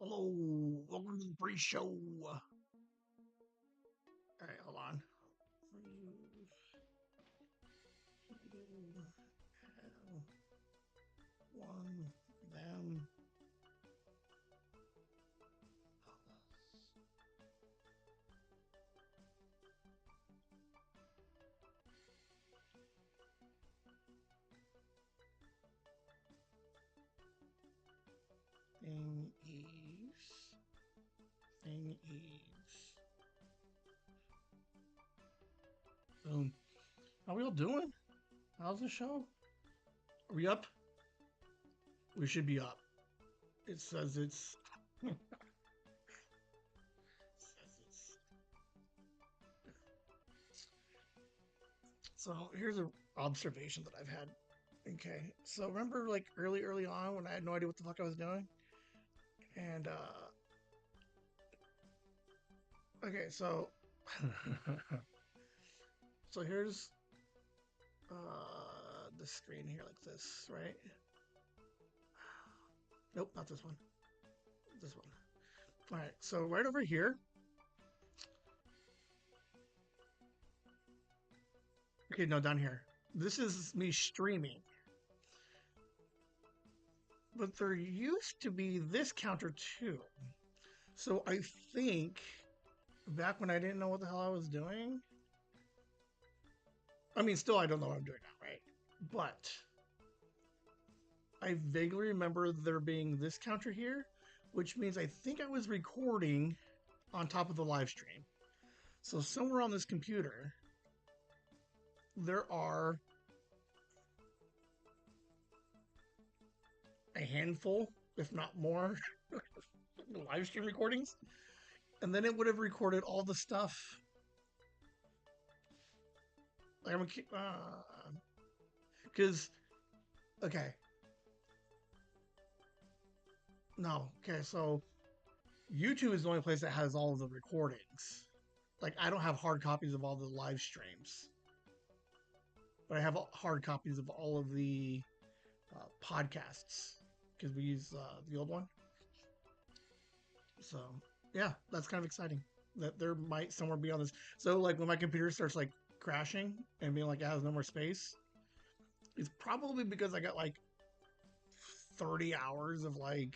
Hello, welcome to the pre-show. All right, hold on. One, them. Thing Eves. Boom. How we all doing? How's the show? Are we up? We should be up. It says it's. So here's an observation that I've had. Okay, so remember like early on when I had no idea what the fuck I was doing, and okay, so so here's the screen here like this, right? Nope, not this one. This one. All right, so right over here. Okay, no, down here. This is me streaming. But there used to be this counter too. So I think back when I didn't know what the hell I was doing. I mean, still, I don't know what I'm doing now, right? But I vaguely remember there being this counter here, which means I think I was recording on top of the live stream. So somewhere on this computer, there are a handful, if not more, live stream recordings. And then it would have recorded all the stuff. Like, because, okay, no, okay, so YouTube is the only place that has all of the recordings. Like, I don't have hard copies of all the live streams, but I have hard copies of all of the podcasts because we use the old one. So, yeah, that's kind of exciting that there might somewhere be on this. So, like, when my computer starts like crashing and being like it has no more space, it's probably because I got like 30 hours of like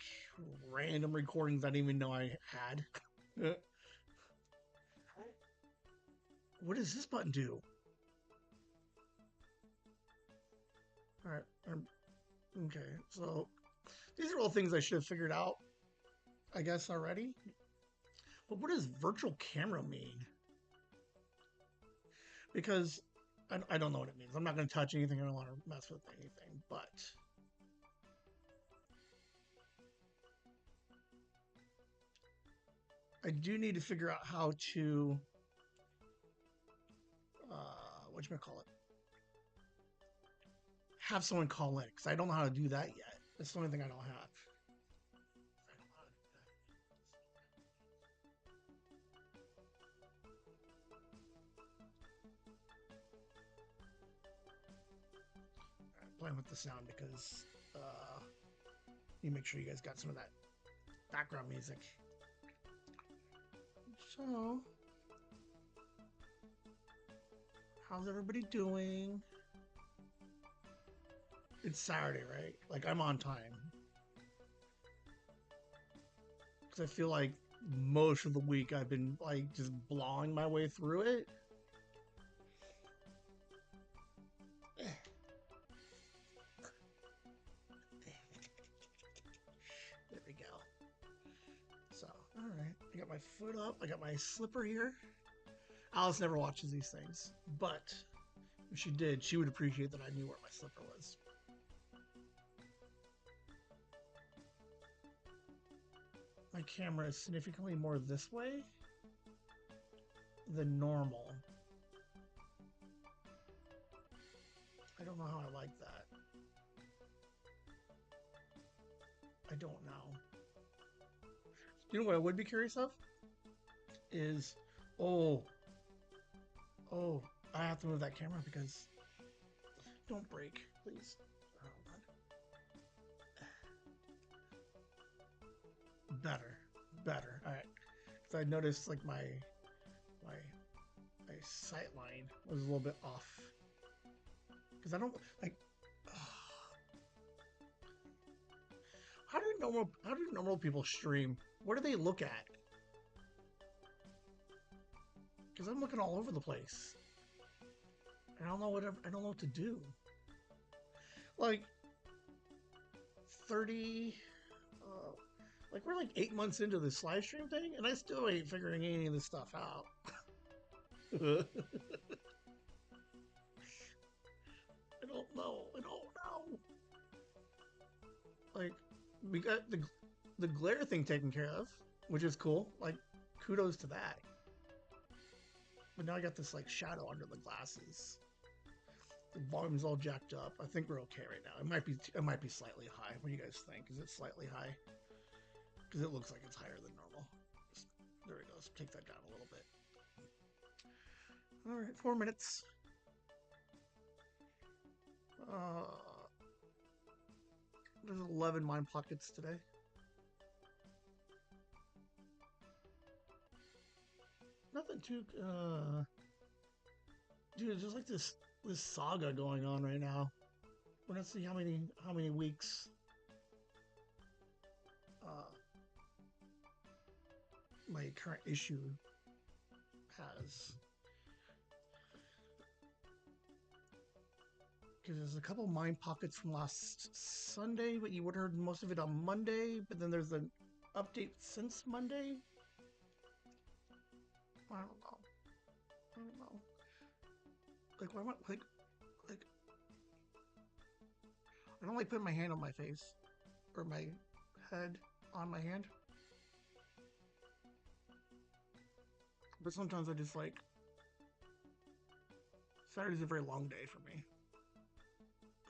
random recordings I didn't even know I had. What does this button do? All right. Okay. So these are all things I should have figured out, I guess, already. But what does virtual camera mean? Because I don't know what it means. I'm not going to touch anything. I don't want to mess with anything. But I do need to figure out how to, what you call it, have someone call in because I don't know how to do that yet. That's the only thing I don't have. Playing with the sound because you make sure you guys got some of that background music. So, how's everybody doing? It's Saturday, right? Like I'm on time because I feel like most of the week I've been like just blowing my way through it. There we go. So, all right, I got my foot up. I got my slipper here. Alice never watches these things, but if she did, she would appreciate that I knew where my slipper was. My camera is significantly more this way than normal. I don't know how I like that. I don't know. You know what I would be curious of? Is, oh, oh, I have to move that camera because don't break, please. Oh, better. better. All right. Because I noticed like my my sight line was a little bit off. Because I don't like. How do normal people stream? What do they look at? Because I'm looking all over the place. I don't know what to do. Like 30, like we're like 8 months into this live stream thing, and I still ain't figuring any of this stuff out. I don't know. I don't know. Like we got the glare thing taken care of, which is cool. Like kudos to that. But now I got this like shadow under the glasses. The volume's all jacked up. I think we're okay right now. It might be slightly high. What do you guys think? Is it slightly high? Because it looks like it's higher than normal. There we go. Let's take that down a little bit. All right, 4 minutes. Uh, there's 11 mine pockets today. Nothing too. Dude, it's just like this saga going on right now. We're gonna see how many weeks uh, my current issue has. Because there's a couple mine pockets from last Sunday, but you would have heard most of it on Monday. But then there's an update since Monday. I don't know. I don't know. Like, why am like I don't like putting my hand on my face or my head on my hand. But sometimes I just like Saturday's a very long day for me.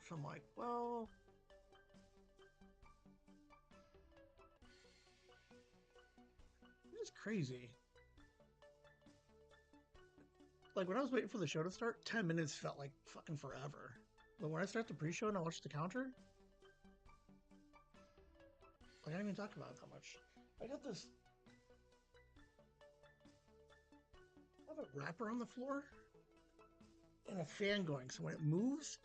So I'm like, well, it's crazy. Like when I was waiting for the show to start, 10 minutes felt like fucking forever. But when I start the pre-show and I watch the counter, like I didn't even talk about it that much. I got this. I have a wrapper on the floor and a fan going, so when it moves,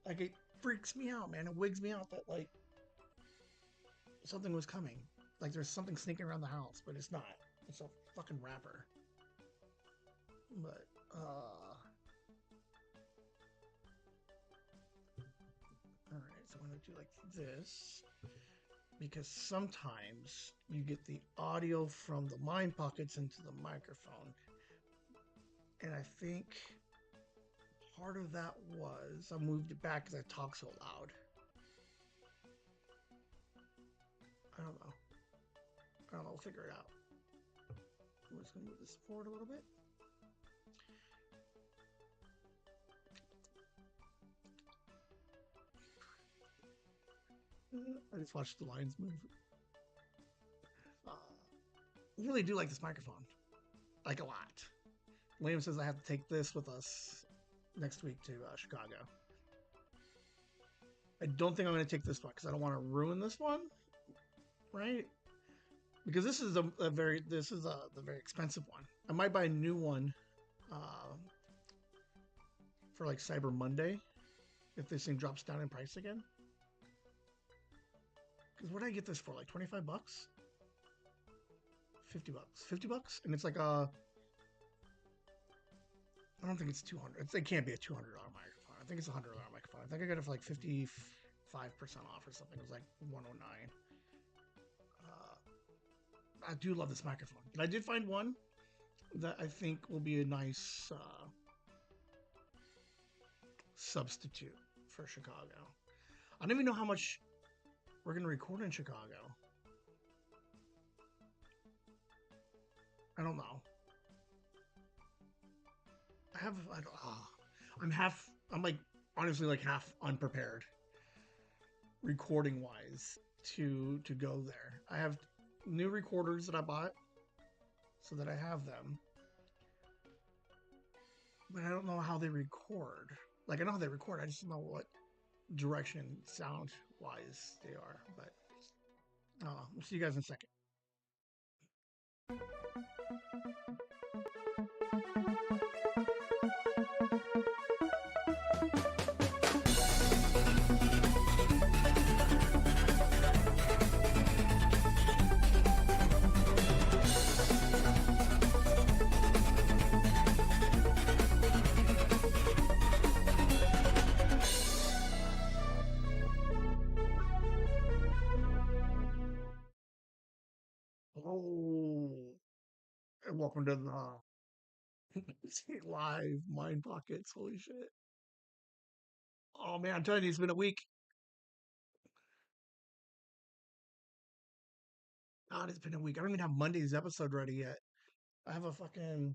like it freaks me out, man. It wigs me out that like something was coming. Like there's something sneaking around the house, but it's not. It's a fucking wrapper. But all right, so I'm gonna do like this because sometimes you get the audio from the mine pockets into the microphone, and I think part of that was I moved it back because I talk so loud. I don't know. I don't know. We'll figure it out. I'm just gonna move this forward a little bit. I just watched the lines move. I really do like this microphone, like a lot. Liam says I have to take this with us next week to Chicago. I don't think I'm going to take this one because I don't want to ruin this one, right? Because this is the very expensive one. I might buy a new one for like Cyber Monday if this thing drops down in price again. Because what did I get this for? Like $25? $50. $50? And it's like a. I don't think it's 200. It can't be a $200 microphone. I think it's a $100 microphone. I think I got it for like 55% off or something. It was like 109. I do love this microphone, but I did find one that I think will be a nice substitute for Chicago. I don't even know how much we're going to record in Chicago. I don't know. I'm like, honestly, like half unprepared recording wise to go there. I have new recorders that I bought so that I have them. But I don't know how they record. Like I know how they record. I just don't know what direction sound wise they are. But we'll see you guys in a second. Oh, and welcome to the live mind pockets. Holy shit! Oh man, I'm telling you, it's been a week. God, it's been a week. I don't even have Monday's episode ready yet. I have a fucking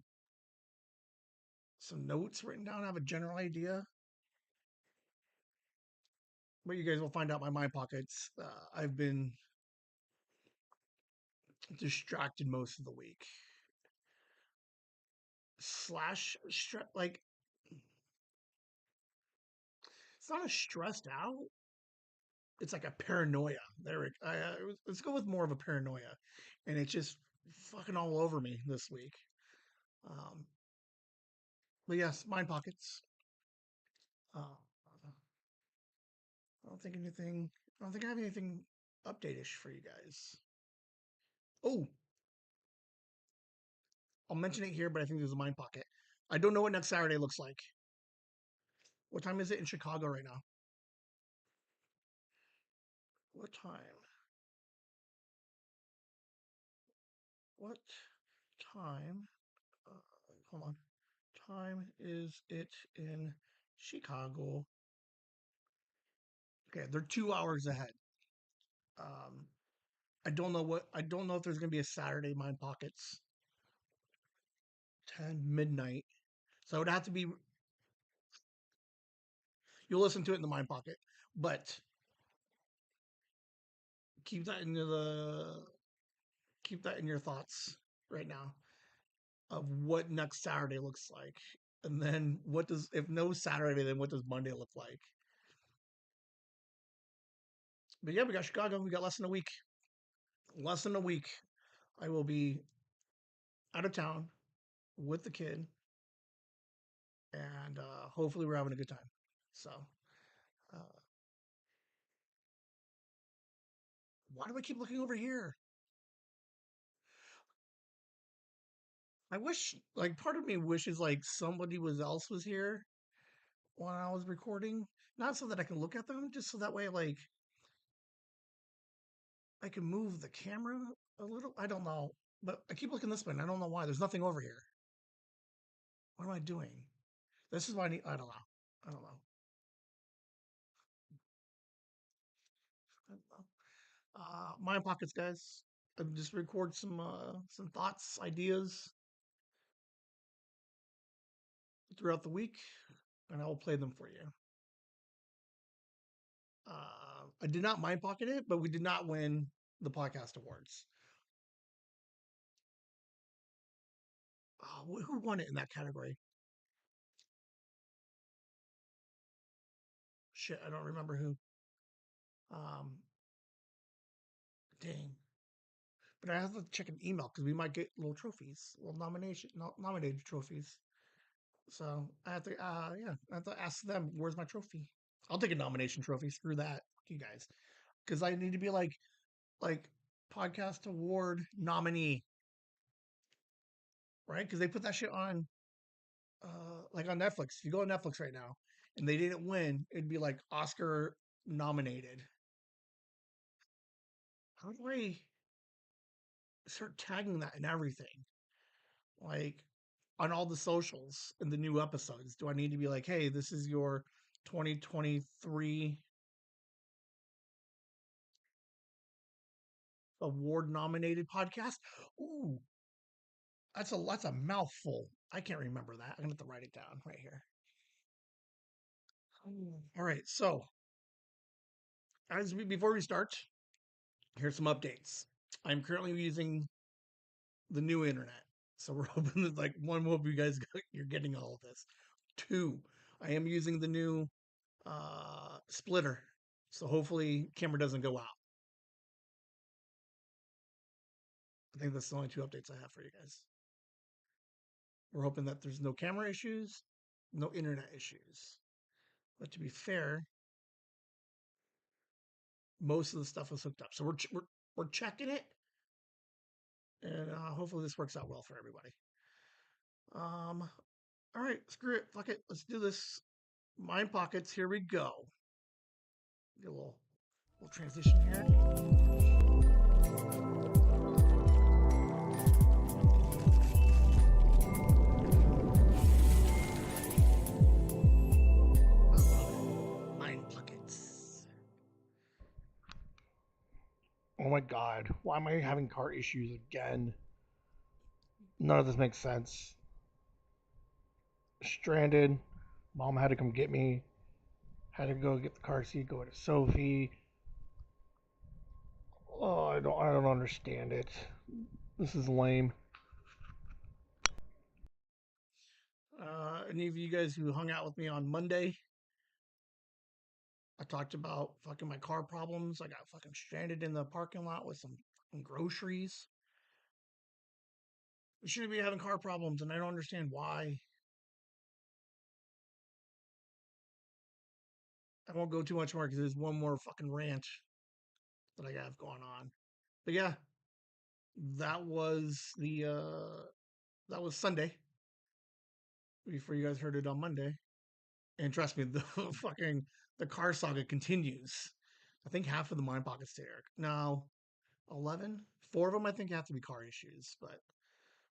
some notes written down. I have a general idea, but you guys will find out my mind pockets. I've been distracted most of the week. Like it's not a stressed out. It's like a paranoia. Let's go with more of a paranoia, and it's just fucking all over me this week. Um, but yes, mind pockets. Uh, I don't think anything. I don't think I have anything update-ish for you guys. Oh, I'll mention it here, but I think there's a mind pocket. I don't know what next Saturday looks like. What time is it in Chicago right now? What time? What time? Uh, Hold on. Time is it in Chicago? Okay, they're 2 hours ahead. Um, I don't know if there's gonna be a Saturday Mind Pockets 10 midnight. So it would have to be you'll listen to it in the Mind Pocket, but keep that in the keep that in your thoughts right now of what next Saturday looks like. And then what does if no Saturday, then what does Monday look like? But yeah, we got Chicago. We got less than a week. Less than a week. I will be out of town with the kid, and hopefully we're having a good time. So, uh, why do I keep looking over here? I wish, like, part of me wishes like somebody was here when I was recording, not so that I can look at them, just so that way, like, I can move the camera a little. I don't know, but I keep looking this way. And I don't know why. There's nothing over here. What am I doing? This is why I need. I don't know. I don't know. I don't know. Mind pockets, guys. I just record some thoughts, ideas throughout the week, and I will play them for you. I did not mind pocket it, but we did not win the podcast awards. Who won it in that category? Shit, I don't remember who. Um, Dang. But I have to check an email because we might get little trophies, little nominated trophies. So I have to, yeah, I have to ask them, where's my trophy? I'll take a nomination trophy. Screw that, you guys, because I need to be like podcast award nominee, right? Because they put that shit on, like on Netflix. If you go on Netflix right now and they didn't win, it'd be like Oscar nominated. How do I start tagging that and everything? Like on all the socials in the new episodes, do I need to be like, hey, this is your 2023 award nominated podcast? Ooh, that's a mouthful. I can't remember that. I'm gonna have to write it down right here. All right, so before we start, here's some updates. I'm currently using the new internet, so we're hoping that like one, hope you guys you're getting all of this. Two, I am using the new splitter, so hopefully camera doesn't go out. I think that's the only two updates I have for you guys. We're hoping that there's no camera issues, no internet issues. But to be fair, most of the stuff was hooked up, so we're checking it, and hopefully this works out well for everybody. All right, screw it, fuck it, let's do this. Mind pockets, here we go. Get a little transition here. Mind pockets. Oh my god, why am I having car issues again? None of this makes sense. Stranded. Mom had to come get me. Had to go get the car seat, go to Sophie. Oh, I don't understand it. This is lame. Any of you guys who hung out with me on Monday, I talked about fucking my car problems. I got fucking stranded in the parking lot with some groceries. We shouldn't be having car problems, and I don't understand why. I won't go too much more because there's one more fucking rant that I have going on. But yeah, that was that was Sunday before you guys heard it on Monday. And trust me, the fucking the car saga continues. I think half of the mind pockets to Eric. No, 11. Four of them I think have to be car issues, but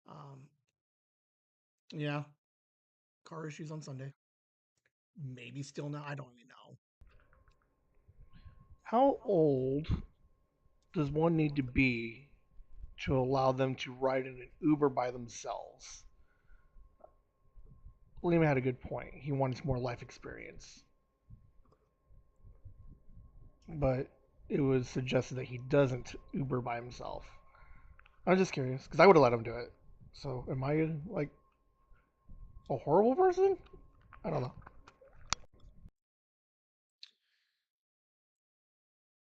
um, yeah, car issues on Sunday. Maybe still now. I don't even know. How old does one need to be to allow them to ride in an Uber by themselves? Liam had a good point. He wants more life experience. But it was suggested that he doesn't Uber by himself. I'm just curious because I would have let him do it. So am I like a horrible person? I don't know.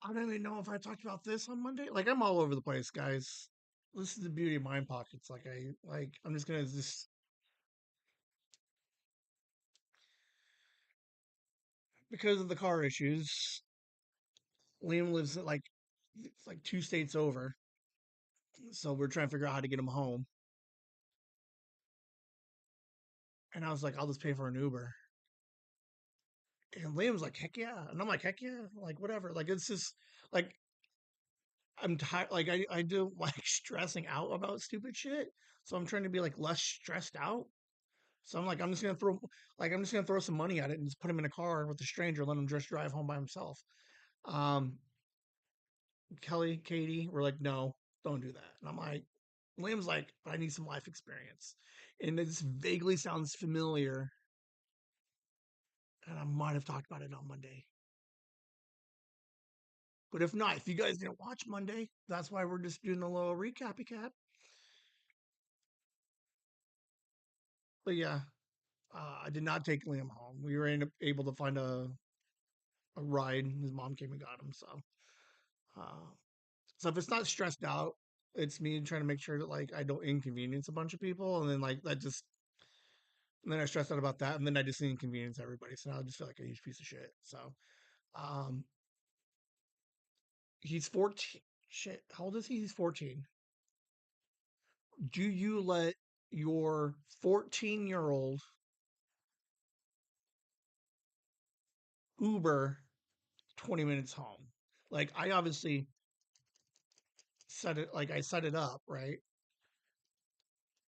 I don't even know if I talked about this on Monday. Like I'm all over the place, guys. This is the beauty of mind pockets. I'm just gonna just because of the car issues. Liam lives at like it's like two states over, so we're trying to figure out how to get him home. And I was like, I'll just pay for an Uber. And Liam's like, heck yeah. And I'm like, heck yeah. Like, whatever. Like, it's just like, I'm tired. Like, I do like stressing out about stupid shit. So I'm trying to be like less stressed out. So I'm like, I'm just gonna throw some money at it and just put him in a car with a stranger, let him just drive home by himself. Um, Kelly, Katie, were like, no, don't do that. And I'm like, Liam's like, but I need some life experience. And it vaguely sounds familiar. And I might have talked about it on Monday. But if not, if you guys didn't watch Monday, that's why we're just doing a little recap. But yeah, I did not take Liam home. We were able to find a ride. His mom came and got him. Uh, so if it's not stressed out, it's me trying to make sure that like I don't inconvenience a bunch of people, and then like that just and then I stressed out about that, and then I just inconvenience everybody. So now I just feel like a huge piece of shit. So um, he's 14. Shit, how old is he? He's 14. Do you let your 14-year-old Uber 20 minutes home? Like I obviously I set it up, right?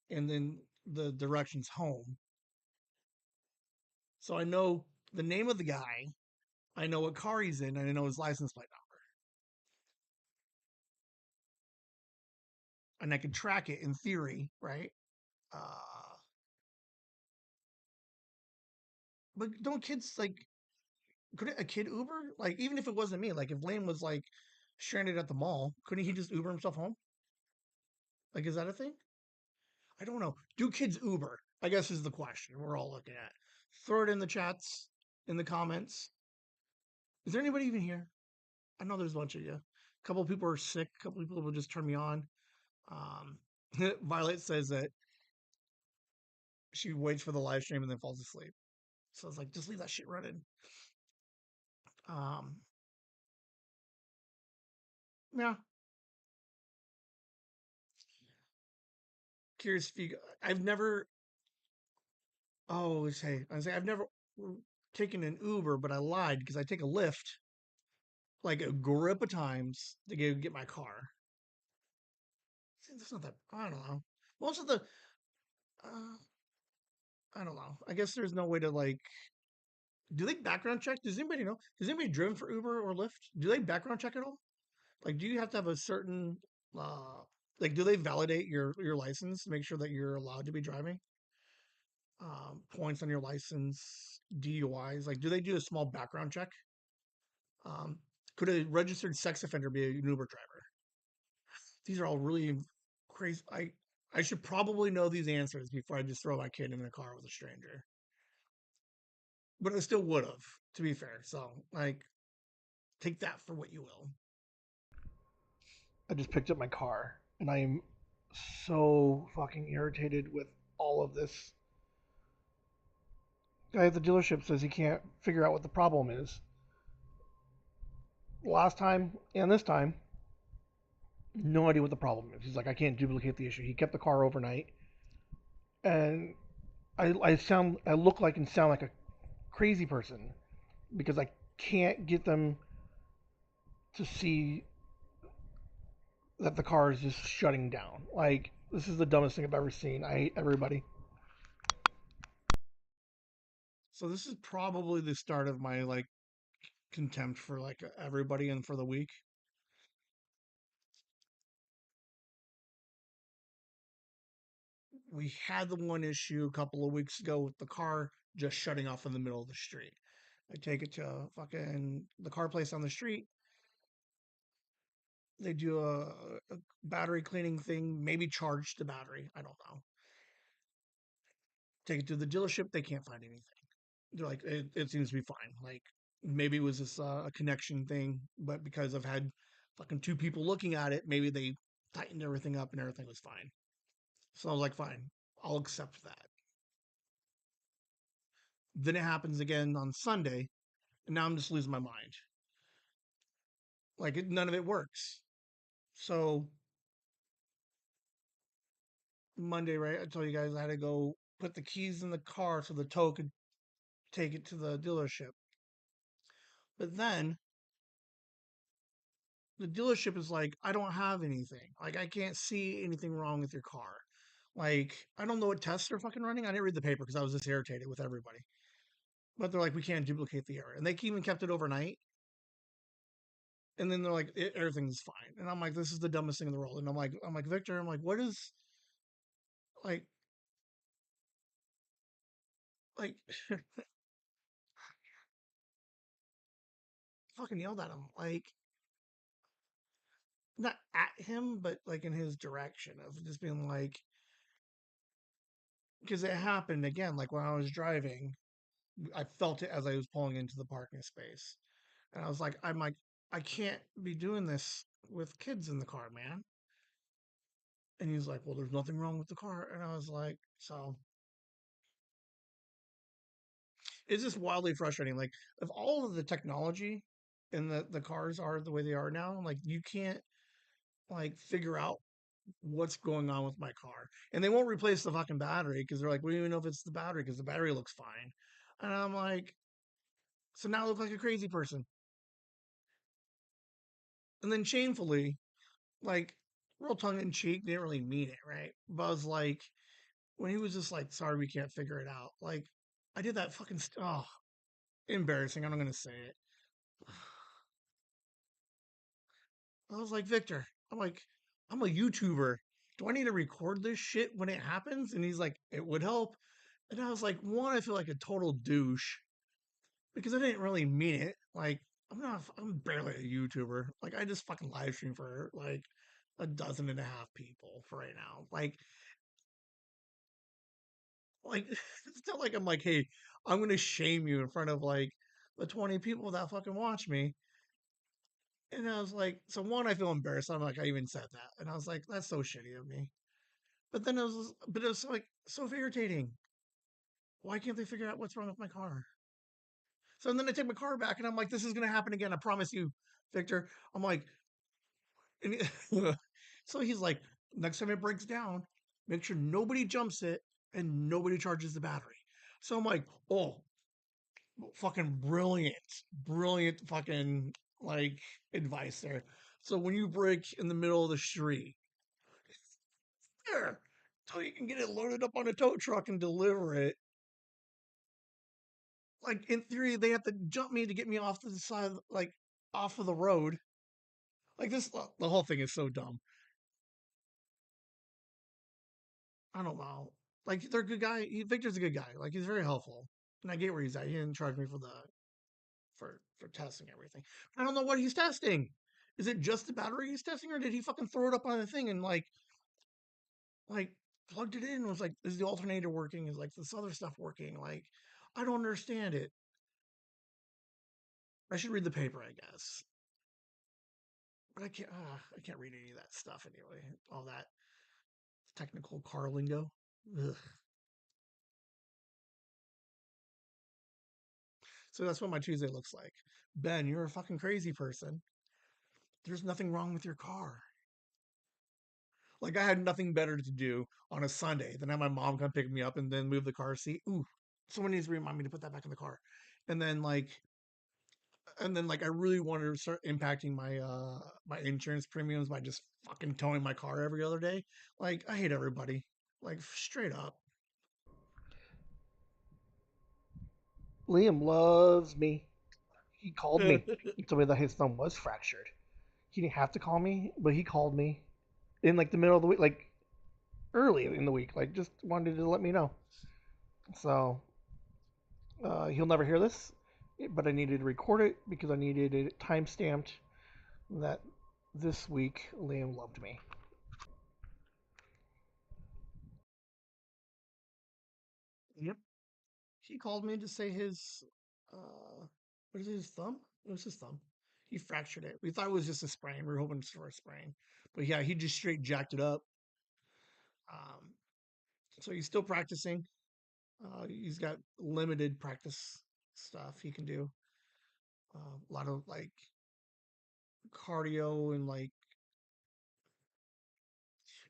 And then the directions home. So I know the name of the guy, I know what car he's in, and I know his license plate number. And I can track it in theory, right? Uh but don't kids like could a kid Uber? Like even if it wasn't me, like if Lane was like stranded at the mall, couldn't he just Uber himself home? Like is that a thing? I don't know. Do kids Uber? I guess is the question we're all looking at. Throw it in the chats, in the comments. Is there anybody even here? I know there's a bunch of you. A couple of people are sick. A couple of people will just turn me on. Um, Violet says that she waits for the live stream and then falls asleep. So it's like, just leave that shit running. Um, yeah, curious if you. I've never. Oh, say I say I've never taken an Uber, but I lied because I take a Lyft like a grip of times to get my car. See, that's not that. I don't know. Most of the. Uh, I don't know. I guess there's no way to like. Do they background check? Does anybody know? Has anybody driven for Uber or Lyft? Do they background check at all? Like, do you have to have a certain, uh, like, do they validate your license to make sure that you're allowed to be driving? Points on your license, DUIs. Like, do they do a small background check? Um, could a registered sex offender be an Uber driver? These are all really crazy. I should probably know these answers before I just throw my kid in a car with a stranger. But I still would have, to be fair. So, like, take that for what you will. I just picked up my car and I am so fucking irritated with all of this. Guy at the dealership says he can't figure out what the problem is. Last time and this time, no idea what the problem is. He's like, I can't duplicate the issue. He kept the car overnight, and I look like and sound like a crazy person because I can't get them to see that the car is just shutting down. Like, this is the dumbest thing I've ever seen. I hate everybody. So this is probably the start of my like contempt for like everybody and for the week. We had the one issue a couple of weeks ago with the car just shutting off in the middle of the street. I take it to fucking the car place on the street. They do a battery cleaning thing, maybe charge the battery. I don't know. Take it to the dealership. They can't find anything. They're like, it seems to be fine. Like maybe it was just a connection thing, but because I've had fucking two people looking at it, maybe they tightened everything up and everything was fine. So I was like, fine, I'll accept that. Then it happens again on Sunday, and now I'm just losing my mind. Like none of it works. So Monday, right? I told you guys I had to go put the keys in the car so the tow could take it to the dealership. But then the dealership is like, I don't have anything. Like I can't see anything wrong with your car. Like I don't know what tests they're fucking running. I didn't read the paper because I was just irritated with everybody. But they're like, we can't duplicate the error, and they even kept it overnight. And then they're like, everything's fine. And I'm like, this is the dumbest thing in the world. And I'm like, Victor, I'm like, what is like, like, fucking yelled at him, like, not at him, but like in his direction of just being like, because it happened again. Like when I was driving, I felt it as I was pulling into the parking space, and I was like, I can't be doing this with kids in the car, man. And he's like, well, there's nothing wrong with the car, and I was like, so it's just wildly frustrating. Like, of all of the technology and the cars are the way they are now, like you can't like figure out what's going on with my car. And they won't replace the fucking battery because they're like, we don't even know if it's the battery because the battery looks fine. And I'm like, so now I look like a crazy person. And then shamefully, like real tongue in cheek, didn't really mean it, right? But I was like, when he was just like, sorry, we can't figure it out. Like, I did that fucking, oh, embarrassing. I'm not going to say it. I was like, Victor, I'm like, I'm a YouTuber. Do I need to record this shit when it happens? And he's like, it would help. And I was like, one, I feel like a total douche because I didn't really mean it. Like, I'm barely a YouTuber. Like, I just fucking live stream for like a dozen and a half people for right now. Like it's not like I'm like, hey, I'm gonna shame you in front of like the 20 people that fucking watch me. And I was like, so one, I feel embarrassed. I'm like, I even said that, and I was like, that's so shitty of me. But it was like so irritating. Why can't they figure out what's wrong with my car? So then I take my car back, and I'm like, this is gonna happen again. I promise you, Victor. I'm like, and so he's like, next time it breaks down, make sure nobody jumps it and nobody charges the battery. So I'm like, oh, fucking brilliant, brilliant fucking like advice there. So when you break in the middle of the street, there, so you can get it loaded up on a tow truck and deliver it. Like in theory, they have to jump me to get me off to the side, like off of the road. Like this, the whole thing is so dumb. I don't know. Like they're a good guy. Victor's a good guy. Like he's very helpful, and I get where he's at. He didn't charge me for the for testing everything. I don't know what he's testing. Is it just the battery he's testing, or did he fucking throw it up on the thing and like plugged it in? And was like, is the alternator working? Is like this other stuff working? Like, I don't understand it. I should read the paper, I guess, but I can't. I can't read any of that stuff anyway. All that technical car lingo. Ugh. So that's what my Tuesday looks like. Ben, you're a fucking crazy person. There's nothing wrong with your car. Like I had nothing better to do on a Sunday than have my mom come pick me up and then move the car seat. Ooh, someone needs to remind me to put that back in the car. And then like I really wanted to start impacting my insurance premiums by just fucking towing my car every other day. Like I hate everybody. Like straight up. Liam loves me. He called me. He told me that his thumb was fractured. He didn't have to call me, but he called me in like the middle of the week, like early in the week, like just wanted to let me know. So he'll never hear this, but I needed to record it because I needed it time stamped that this week Liam loved me. Yep. He called me to say his what is it, his thumb? It was his thumb. He fractured it. We thought it was just a sprain. We were hoping for a sprain. But yeah, he just straight jacked it up. Um, so he's still practicing. He's got limited practice stuff he can do. A lot of like cardio and like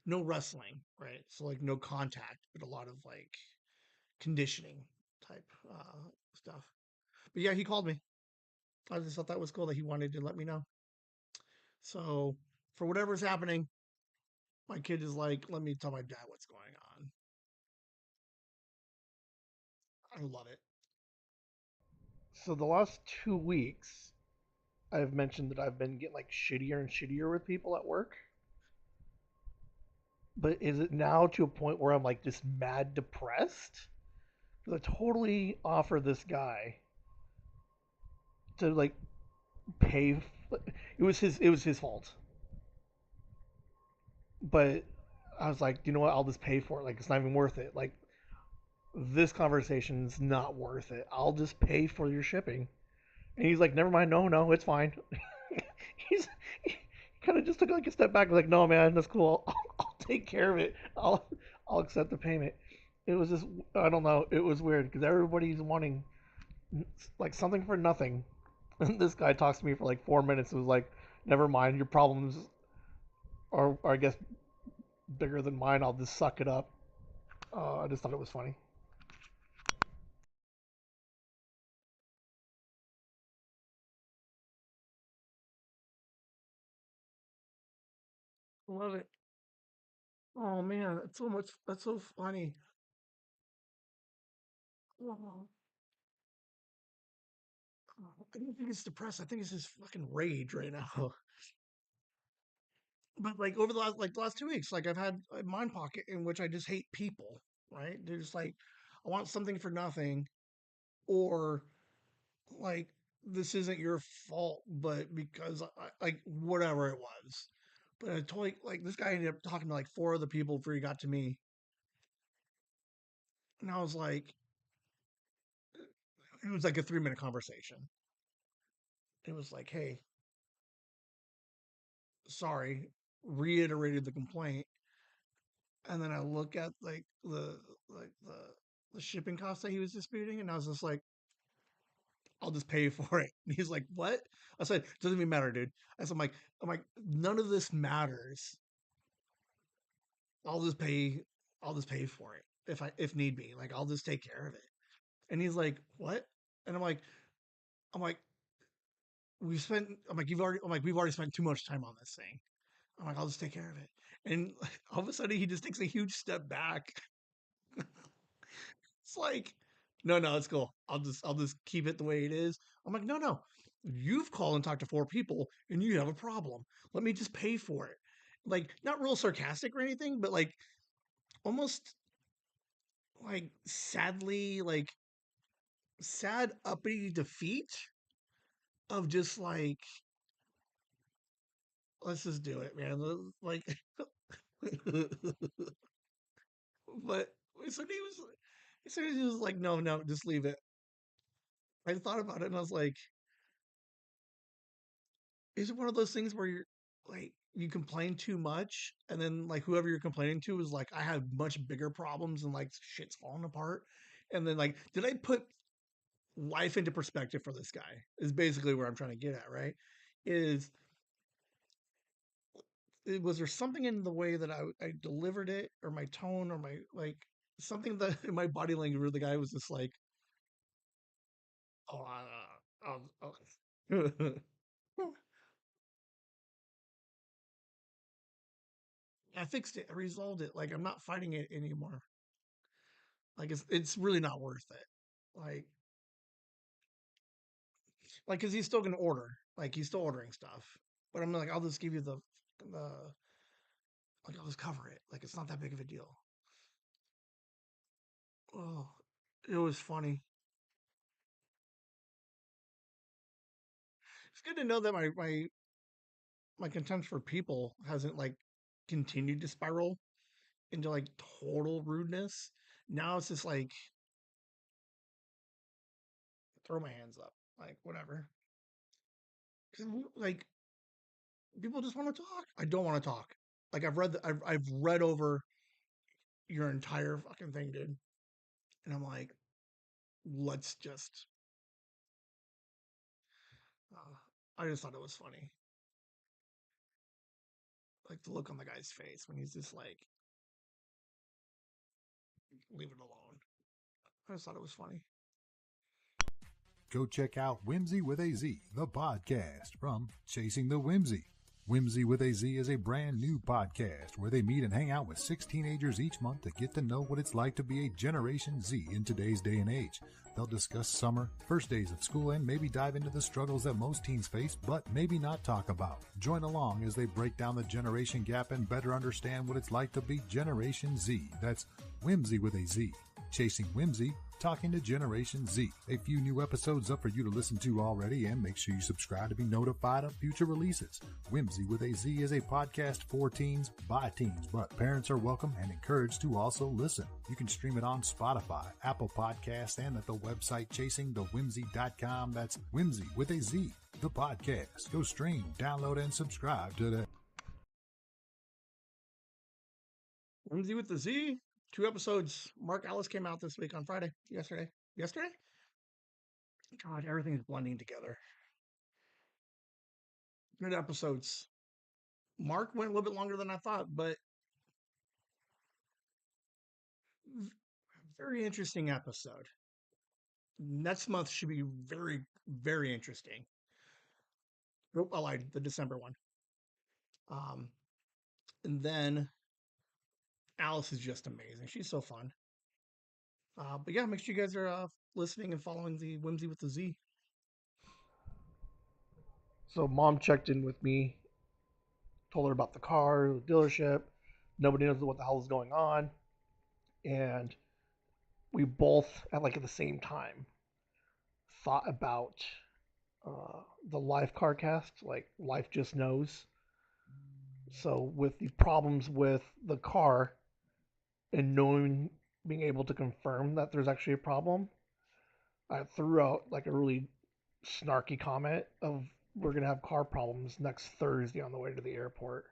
no wrestling, right? So like no contact, but a lot of like conditioning type stuff. But yeah, he called me. I just thought that was cool that he wanted to let me know. So for whatever's happening, my kid is like, let me tell my dad what's going on. I love it. So the last 2 weeks, I've mentioned that I've been getting like shittier and shittier with people at work. But is it now to a point where I'm like just mad depressed? Because I totally offered this guy to like pay. It was his fault. But I was like, you know what? I'll just pay for it. Like it's not even worth it. Like this conversation's not worth it. I'll just pay for your shipping. And he's like, never mind. No, no, it's fine. He kind of just took like a step back. Like, no, man, that's cool. I'll take care of it. I'll accept the payment. It was just I don't know. It was weird because everybody's wanting like something for nothing. And this guy talks to me for like 4 minutes. It was like, never mind. Your problems are I guess bigger than mine. I'll just suck it up. I just thought it was funny. I love it. Oh man, that's so much. That's so funny. Oh, I don't think it's depressed. I think it's just fucking rage right now. But like over the last 2 weeks, like I've had a mind pocket in which I just hate people. Right? They're just like, I want something for nothing, or like this isn't your fault, but because like whatever it was. But I totally like this guy ended up talking to like four other people before he got to me, and I was like, it was like a 3 minute conversation. It was like, hey, sorry, reiterated the complaint, and then I look at like the shipping cost that he was disputing, and I was just like, I'll just pay for it. And he's like, what? I said, doesn't even matter, dude. I said, I'm like, none of this matters. I'll just pay, I'll just pay for it if need be. Like, I'll just take care of it. And he's like, what? And I'm like, we've already spent too much time on this thing. I'm like, I'll just take care of it. And all of a sudden, he just takes a huge step back. It's like, no, no, it's cool. I'll just keep it the way it is. I'm like, no, no. You've called and talked to four people and you have a problem. Let me just pay for it. Like, not real sarcastic or anything, but like almost like sadly, like sad uppity defeat of just like, let's just do it, man. Like, but so as soon as he was like, no, no, just leave it. I thought about it and I was like, is it one of those things where you're like you complain too much and then like whoever you're complaining to is like I have much bigger problems and like shit's falling apart, and then like did I put life into perspective for this guy is basically where I'm trying to get at, right? Is was there something in the way that I delivered it or my tone or my like something that in my body language where the guy was just like, oh, I fixed it, I resolved it, like I'm not fighting it anymore. Like it's really not worth it. Like because he's still gonna order. Like he's still ordering stuff. But I'm like, I'll just give you the like I'll just cover it. Like it's not that big of a deal. Oh, it was funny. It's good to know that my contempt for people hasn't like continued to spiral into like total rudeness. Now it's just like throw my hands up, like whatever. 'Cause, like people just want to talk. I don't want to talk. Like I've read over your entire fucking thing, dude. And I'm like, let's just. I just thought it was funny, like the look on the guy's face when he's just like, leave it alone. I just thought it was funny. Go check out Whimsy with a Z, the podcast from Chasing the Whimsy. Whimsy with a Z is a brand new podcast where they meet and hang out with 6 teenagers each month to get to know what it's like to be a Generation Z in today's day and age. They'll discuss summer, first days of school, and maybe dive into the struggles that most teens face, but maybe not talk about. Join along as they break down the generation gap and better understand what it's like to be Generation Z. That's Whimsy with a Z. Chasing Whimsy, talking to Generation Z. A few new episodes up for you to listen to already, and make sure you subscribe to be notified of future releases. Whimsy with a Z is a podcast for teens, by teens, but parents are welcome and encouraged to also listen. You can stream it on Spotify, Apple Podcasts, and at the website chasingthewhimsy.com. That's Whimsy with a Z, the podcast. Go stream, download, and subscribe today. Whimsy with the Z. 2 episodes. Mark Ellis came out this week on Friday. Yesterday. God, everything's blending together. Good episodes. Mark went a little bit longer than I thought, but very interesting episode. Next month should be very, very interesting. Oh, I lied. The December one. Um, and then Alice is just amazing. She's so fun. But yeah, make sure you guys are listening and following the Whimsy with the Z. So mom checked in with me, told her about the car, the dealership. Nobody knows what the hell is going on, and we both at the same time thought about the life car cast, like life just knows. So with the problems with the car and knowing, being able to confirm that there's actually a problem, I threw out like a really snarky comment of we're gonna have car problems next Thursday on the way to the airport.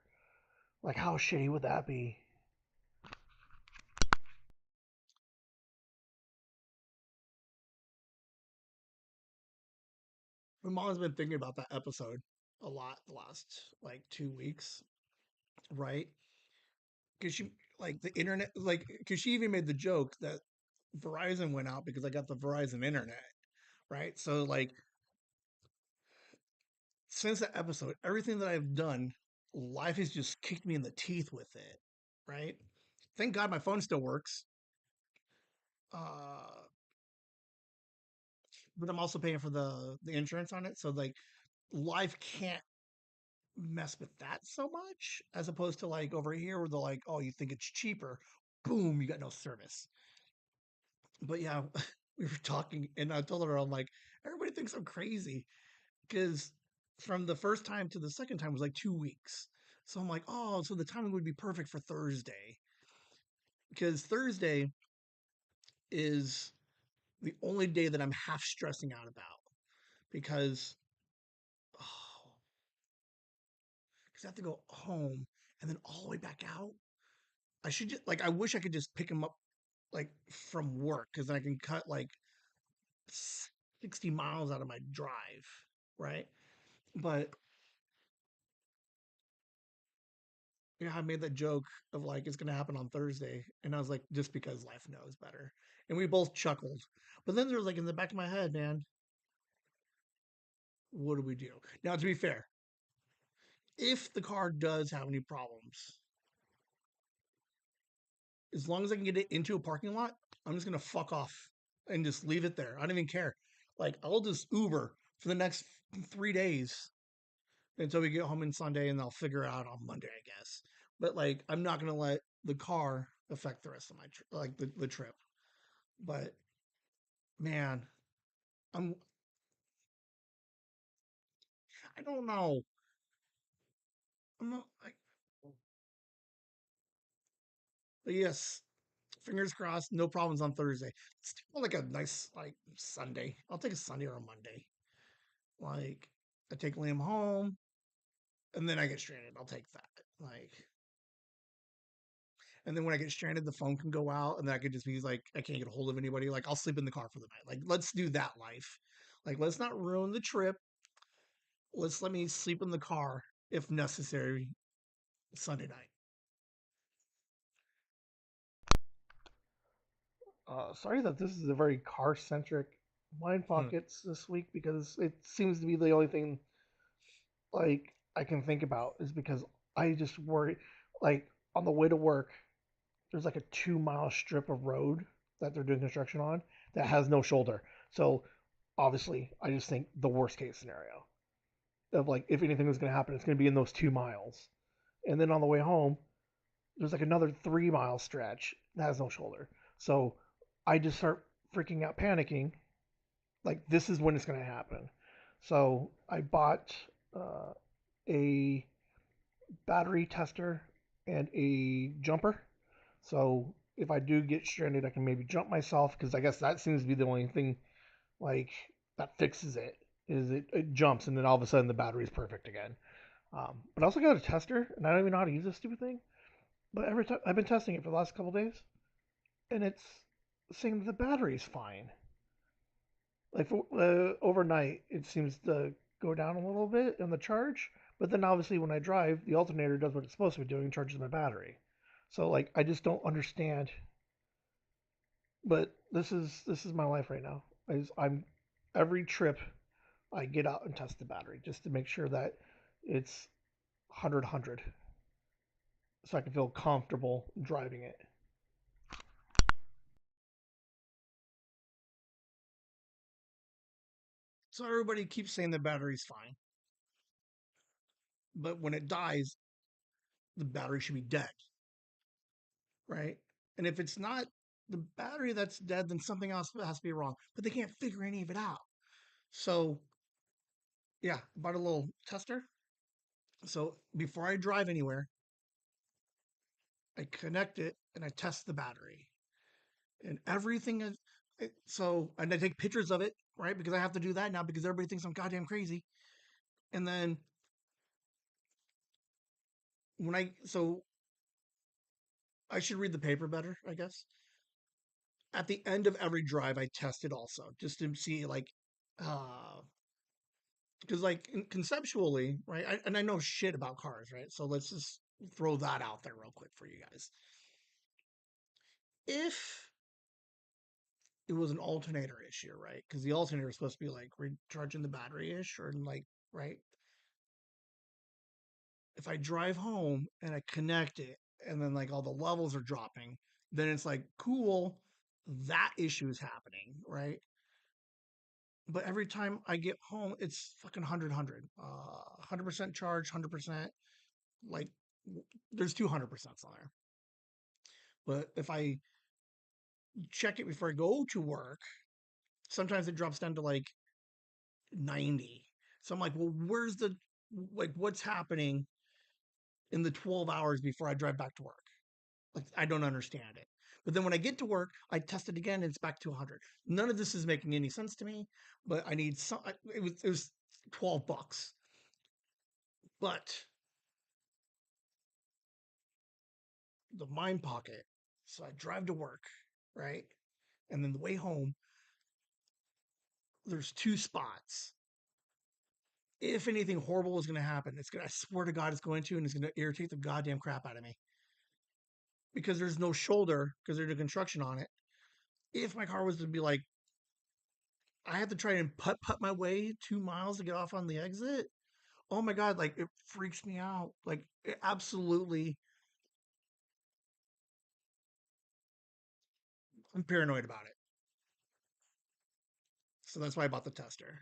Like, how shitty would that be? My mom's been thinking about that episode a lot the last like 2 weeks, right? Because she like the internet, like because she even made the joke that Verizon went out because I got the Verizon internet, right? So like since that episode, everything that I've done, life has just kicked me in the teeth with it, right? Thank God my phone still works. But I'm also paying for the insurance on it. So like life can't mess with that so much as opposed to like over here where they're like, oh, you think it's cheaper. Boom, you got no service. But yeah, we were talking and I told her, I'm like, everybody thinks I'm crazy because from the first time to the second time was like 2 weeks. So I'm like, oh, so the timing would be perfect for Thursday because Thursday is the only day that I'm half stressing out about because oh, because I have to go home and then all the way back out. I should just like I wish I could just pick him up like from work because I can cut like 60 miles out of my drive, right? But yeah, I made that joke of like it's gonna happen on Thursday, and I was like, just because life knows better, and we both chuckled. But then there was like in the back of my head, man, what do we do now? To be fair, if the car does have any problems, as long as I can get it into a parking lot, I'm just gonna fuck off and just leave it there. I don't even care. Like I'll just Uber for the next 3 days until we get home on Sunday, and I'll figure it out on Monday, I guess. But like, I'm not gonna let the car affect the rest of my like the trip. But man, I'm I don't know. I'm not like, but yes, fingers crossed, no problems on Thursday. Let's do like a nice like Sunday. I'll take a Sunday or a Monday. Like I take Liam home, and then I get stranded. I'll take that. Like, and then when I get stranded, the phone can go out, and then I could just be like, I can't get a hold of anybody. Like, I'll sleep in the car for the night. Like, let's do that life. Like, let's not ruin the trip. Let's let me sleep in the car if necessary Sunday night. Sorry that this is a very car centric mind Hmm. pockets this week because it seems to be the only thing like I can think about is because I just worry like on the way to work there's like a 2 mile strip of road that they're doing construction on that has no shoulder. So obviously I just think the worst case scenario of like if anything was going to happen it's going to be in those 2 miles. And then on the way home there's like another 3 mile stretch that has no shoulder. So I just start freaking out, panicking. Like this is when it's going to happen. So I bought uh, a battery tester and a jumper. So if I do get stranded, I can maybe jump myself because I guess that seems to be the only thing like that fixes it. Is it jumps and then all of a sudden the battery is perfect again. But I also got a tester and I don't even know how to use this stupid thing. But every time I've been testing it for the last couple days, and it's saying the battery's fine. Like overnight, it seems to go down a little bit in the charge, but then obviously when I drive, the alternator does what it's supposed to be doing, charges my battery. So like I just don't understand. But this is my life right now. I'm every trip I get out and test the battery just to make sure that it's 100 so I can feel comfortable driving it. So everybody keeps saying the battery's fine, but when it dies, the battery should be dead, right? And if it's not the battery that's dead, then something else has to be wrong. But they can't figure any of it out. So yeah, bought a little tester. So before I drive anywhere, I connect it and I test the battery and everything is so and I take pictures of it, right? Because I have to do that now because everybody thinks I'm goddamn crazy. And then so I should read the paper better, I guess. At the end of every drive, I test it also just to see like, because like conceptually, right? And I know shit about cars, right? So let's just throw that out there real quick for you guys. If it was an alternator issue, right? Because the alternator is supposed to be like recharging the battery ish, or like, right? If I drive home and I connect it, and then like all the levels are dropping, then it's like cool. That issue is happening, right? But every time I get home, it's fucking 100% charge, 100%. Like, there's 200% on there. But if I check it before I go to work, sometimes it drops down to like 90. So I'm like, well, what's happening in the 12 hours before I drive back to work? Like, I don't understand it. But then when I get to work, I test it again and it's back to 100. None of this is making any sense to me, but I need some, it was $12. But the mind pocket. So I drive to work, right? And then the way home, there's two spots. If anything horrible is going to happen, I swear to God, it's going to, and it's going to irritate the goddamn crap out of me because there's no shoulder because there's no construction on it. If my car was to be like, I have to try and putt my way 2 miles to get off on the exit. Oh my God, like it freaks me out. Like it absolutely, I'm paranoid about it. So that's why I bought the tester.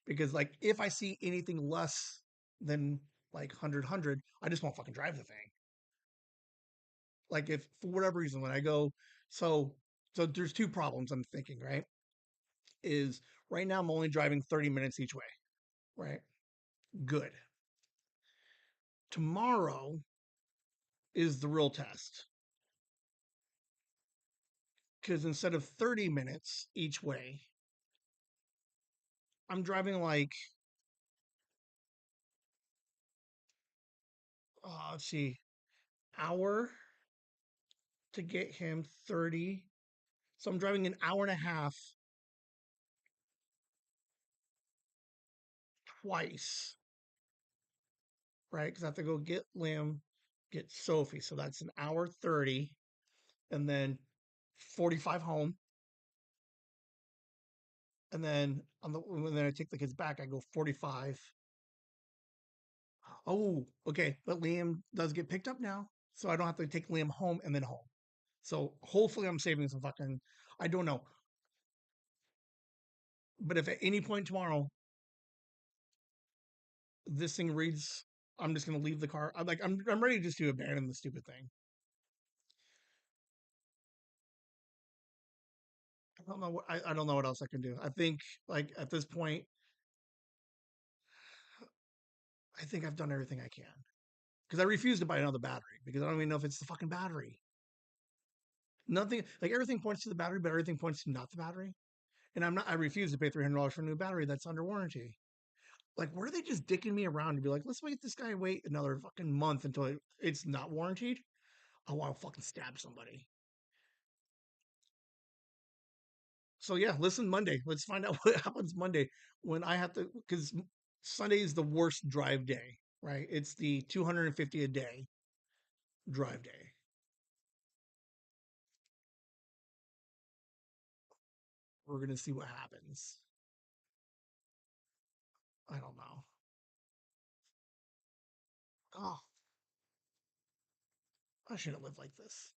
Because like if I see anything less than like 100, I just won't fucking drive the thing. Like if for whatever reason when I go, so so there's two problems I'm thinking, right? Is right now I'm only driving 30 minutes each way, right? Good. Tomorrow is the real test because instead of 30 minutes each way, I'm driving like let's see, hour to get him 30. So I'm driving an hour and a half twice, right? Because I have to go get Liam, get Sophie. So that's an hour 30, and then 45 home. And then when then I take the kids back, I go 45. Oh, okay. But Liam does get picked up now. So I don't have to take Liam home and then home. So hopefully I'm saving some fucking, I don't know. But if at any point tomorrow this thing reads, I'm just gonna leave the car. I'm ready just to abandon the stupid thing. I don't know what else I can do. I think like at this point, I think I've done everything I can. Because I refuse to buy another battery because I don't even know if it's the fucking battery. Nothing like everything points to the battery, but everything points to not the battery. And I refuse to pay $300 for a new battery that's under warranty. Like, were they just dicking me around to be like, let's wait this guy wait another fucking month until it's not warranted? I want to fucking stab somebody. So yeah, listen Monday. Let's find out what happens Monday when I have to because Sunday is the worst drive day, right? It's the 250 a day drive day. We're gonna see what happens. I don't know. Oh, I shouldn't live like this.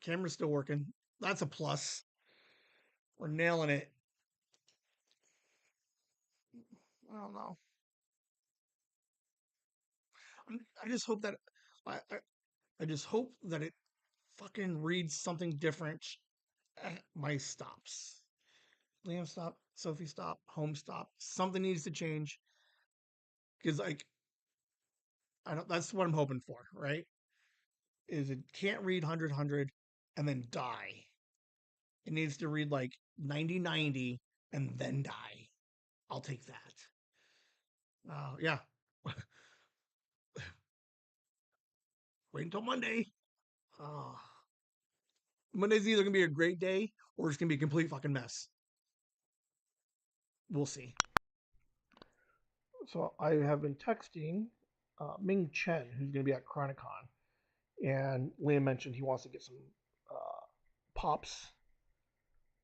Camera's still working. That's a plus. We're nailing it. I don't know. I just hope that I, I I just hope that it fucking reads something different at my stops. Liam stop, Sophie stop, home stop. Something needs to change because like I don't. That's what I'm hoping for. Right? Is it can't read 100 and then die. It needs to read like 90 90 and then die. I'll take that. Yeah. Wait until Monday. Uh, Monday's either gonna be a great day or it's gonna be a complete fucking mess. We'll see. So I have been texting Ming Chen, who's going to be at Chronicon, and Liam mentioned he wants to get some pops.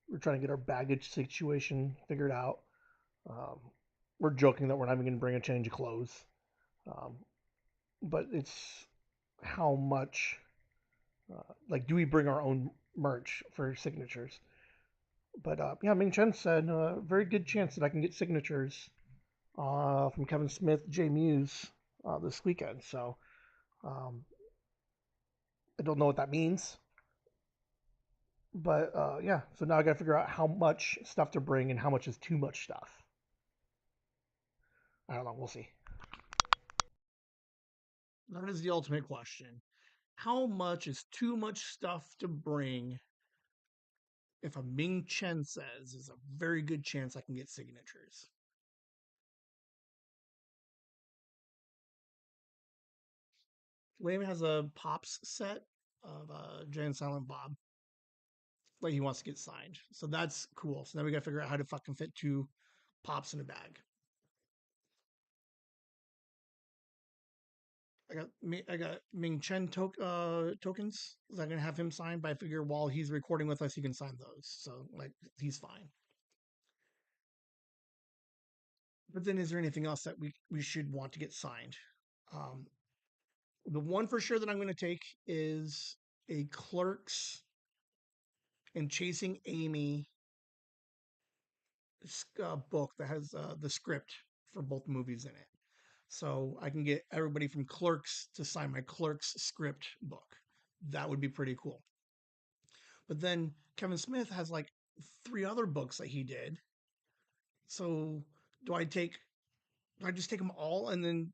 We're trying to get our baggage situation figured out. Um, we're joking that we're not even going to bring a change of clothes, um, but it's how much. Like, do we bring our own merch for signatures? But yeah, Ming Chen said very good chance that I can get signatures from Kevin Smith, Jay Muse this weekend. So um, I don't know what that means, but yeah. So now I got to figure out how much stuff to bring and how much is too much stuff. I don't know. We'll see. That is the ultimate question. How much is too much stuff to bring? If a Ming Chen says, there's a very good chance I can get signatures. Liam has a Pops set of Jay and Silent Bob. Like he wants to get signed. So that's cool. So now we got to figure out how to fucking fit 2 Pops in a bag. I got Ming Chen tokens. Is that gonna have him sign? But I figure while he's recording with us, he can sign those. So like he's fine. But then is there anything else that we should want to get signed? Um, the one for sure that I'm going to take is a Clerks and Chasing Amy book that has the script for both movies in it. So I can get everybody from Clerks to sign my Clerks script book. That would be pretty cool. But then Kevin Smith has like 3 other books that he did. So do I take? Do I just take them all and then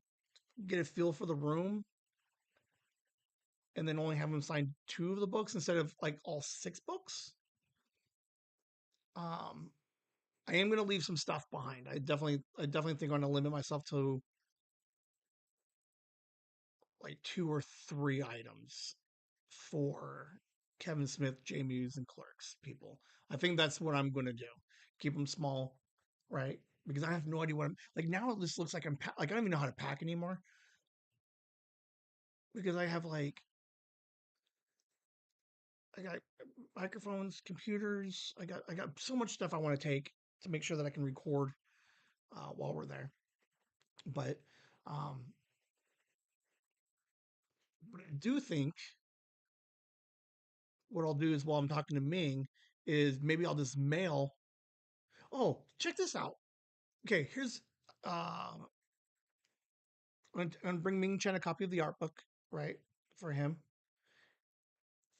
get a feel for the room, and then only have him sign 2 of the books instead of like all 6 books? Um, I am going to leave some stuff behind. I definitely think I'm going to limit myself to like 2 or 3 items for Kevin Smith, J Muse, and Clerks people. I think that's what I'm going to do. Keep them small, right? Because I have no idea what I'm like now. This looks like like I don't even know how to pack anymore because I got microphones, computers. I got so much stuff I want to take to make sure that I can record while we're there. But um, but I do think what I'll do is while I'm talking to Ming is maybe I'll just mail. Oh, check this out. Okay, here's I'm gonna bring Ming Chen a copy of the art book, right, for him.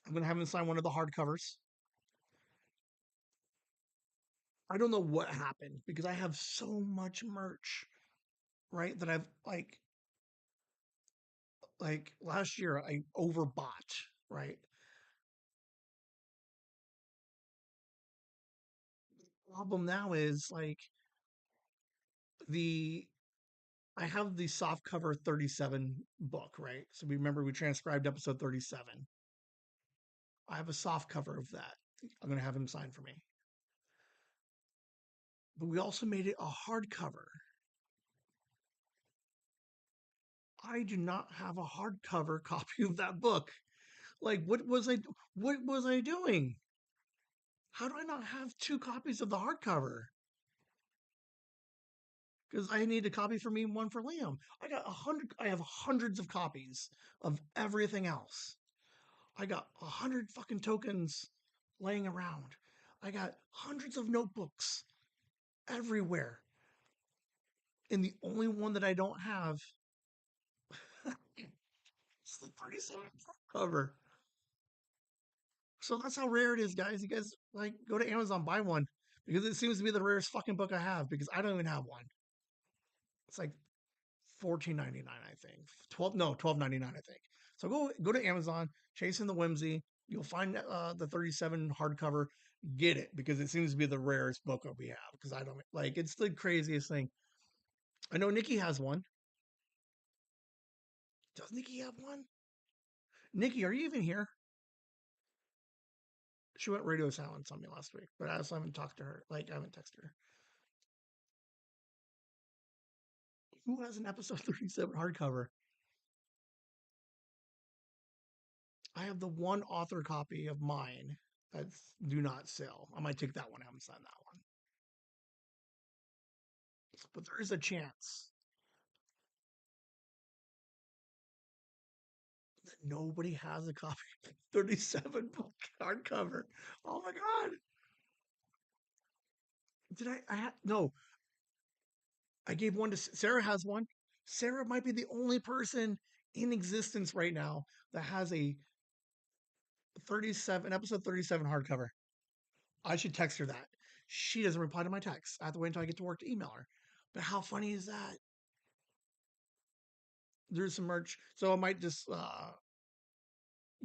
I'm gonna have him sign one of the hardcovers. I don't know what happened because I have so much merch, right, that I've like last year I overbought, right? The problem now is like the I have the soft cover 37 book, right? So we remember we transcribed episode 37. I have a soft cover of that. I'm gonna have him sign for me. But we also made it a hardcover. I do not have a hardcover copy of that book. Like what was I doing? How do I not have 2 copies of the hardcover? Because I need a copy for me and one for Liam. I have hundreds of copies of everything else. I got 100 fucking tokens laying around. I got hundreds of notebooks everywhere. And the only one that I don't have is the 37 cover. So that's how rare it is, guys. You guys like go to Amazon, buy one. Because it seems to be the rarest fucking book I have because I don't even have one. It's like 14.99, I think. 12 no, 12.99, I think. So go to Amazon, Chasing the Whimsy, You'll find the 37 hardcover. Get it because it seems to be the rarest book that we have. Because I don't like it's the craziest thing. I know Nikki has one. Does Nikki have one? Nikki, are you even here? She went radio silence on me last week, but I also haven't talked to her. Like I haven't texted her. Who has an episode 37 hardcover? I have the one author copy of mine that's do not sell. I might take that one. I haven't signed that one. But there is a chance that nobody has a copy of 37 book hardcover. Oh my god. Did I had no. I gave one to Sarah has one. Sarah might be the only person in existence right now that has a 37 episode 37 hardcover. I should text her that. She doesn't reply to my texts. I have to wait until I get to work to email her. But how funny is that? There's some merch. So I might just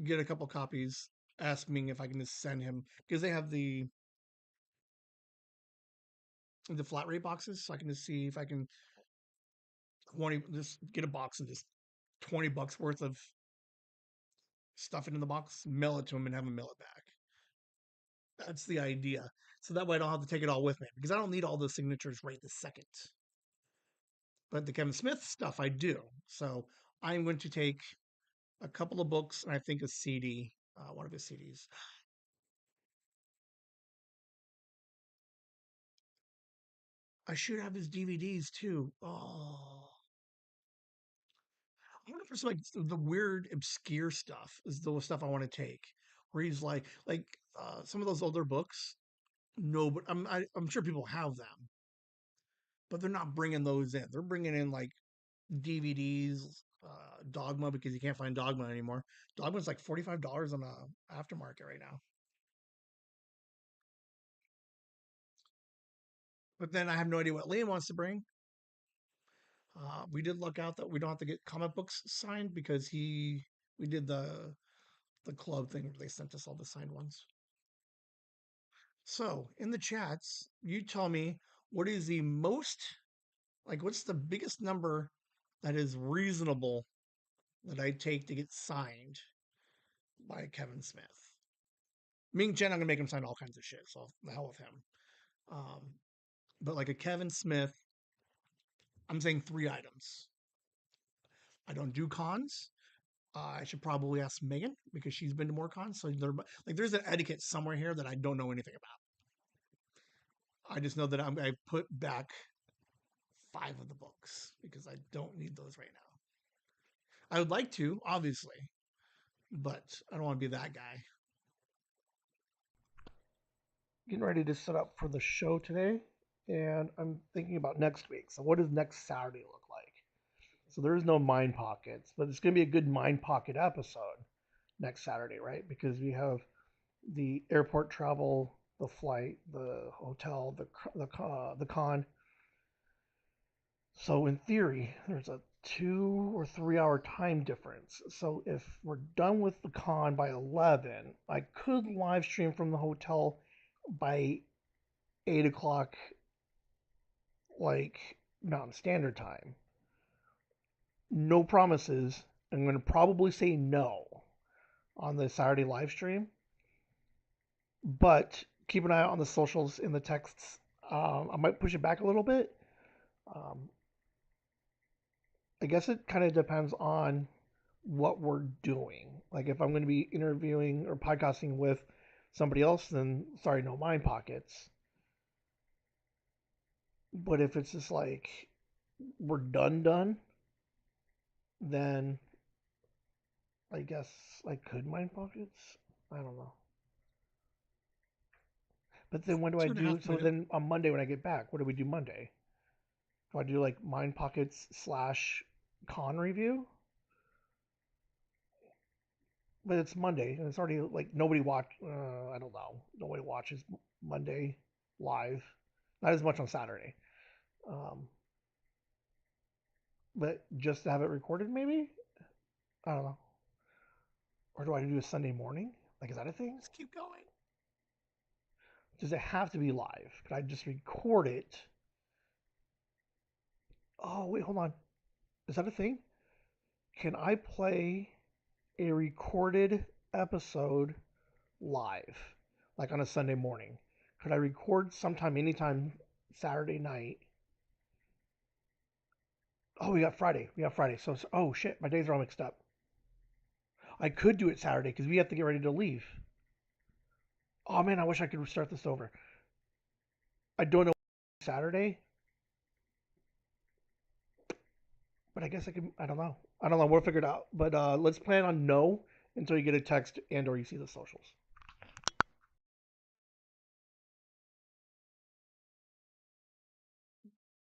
get a couple copies, ask me if I can just send him because they have the flat rate boxes. So I can just see if I can 20 just get a box and just $20 worth of stuff it in the box, mail it to him and have him mail it back. That's the idea. So that way I don't have to take it all with me because I don't need all those signatures right this second. But the Kevin Smith stuff I do. So I'm going to take a couple of books and I think a CD, one of his CDs. I should have his DVDs too. Oh, I'm looking for some like the weird, obscure stuff is the stuff I want to take. Where he's like some of those older books. No, but I'm sure people have them, but they're not bringing those in. They're bringing in like DVDs, Dogma because you can't find Dogma anymore. Dogma's like $45 on the aftermarket right now. But then I have no idea what Liam wants to bring. We did look out that we don't have to get comic books signed because we did the club thing where they sent us all the signed ones. So in the chats, you tell me what is the most like what's the biggest number that is reasonable that I take to get signed by Kevin Smith. Me and Jen, I'm gonna make him sign all kinds of shit, so the hell with him. Um, but like a Kevin Smith, I'm saying 3 items. I don't do cons. I should probably ask Megan because she's been to more cons. So there's an etiquette somewhere here that I don't know anything about. I just know that I put back 5 of the books because I don't need those right now. I would like to, obviously, but I don't want to be that guy. Getting ready to set up for the show today, and I'm thinking about next week. So, what does next Saturday look like? So, there is no Mind Pockets, but it's going to be a good Mind Pocket episode next Saturday, right? Because we have the airport travel, the flight, the hotel, the con. So, in theory, there's a 2 or 3 hour time difference. So, if we're done with the con by 11, I could live stream from the hotel by 8 o'clock, like Mountain Standard Time. No promises. I'm going to probably say no on the Saturday live stream, but keep an eye out on the socials in the texts. I might push it back a little bit. Um, I guess it kind of depends on what we're doing. Like if I'm going to be interviewing or podcasting with somebody else, then sorry, no mind pockets. But if it's just like we're done, then I guess I could mind pockets. I don't know. But then when do I 2.5 do? So minutes. then on Monday when I get back, what do we do Monday? Do I do like mind pockets slash con review? But it's Monday and it's already like nobody watch. I don't know. Nobody watches Monday live. Not as much on Saturday. Um, but just to have it recorded, maybe. I don't know. Or do I do a Sunday morning? Like, is that a thing? Just keep going. Does it have to be live? Could I just record it? Oh, wait, hold on. Is that a thing? Can I play a recorded episode live, like on a Sunday morning? Could I record sometime, anytime Saturday night? Oh, we got Friday. We got Friday. Oh shit, my days are all mixed up. I could do it Saturday because we have to get ready to leave. Oh man, I wish I could start this over. I don't know Saturday, but I guess I can. I don't know. I don't know. We'll figure it out. But let's plan on no until you get a text and or you see the socials.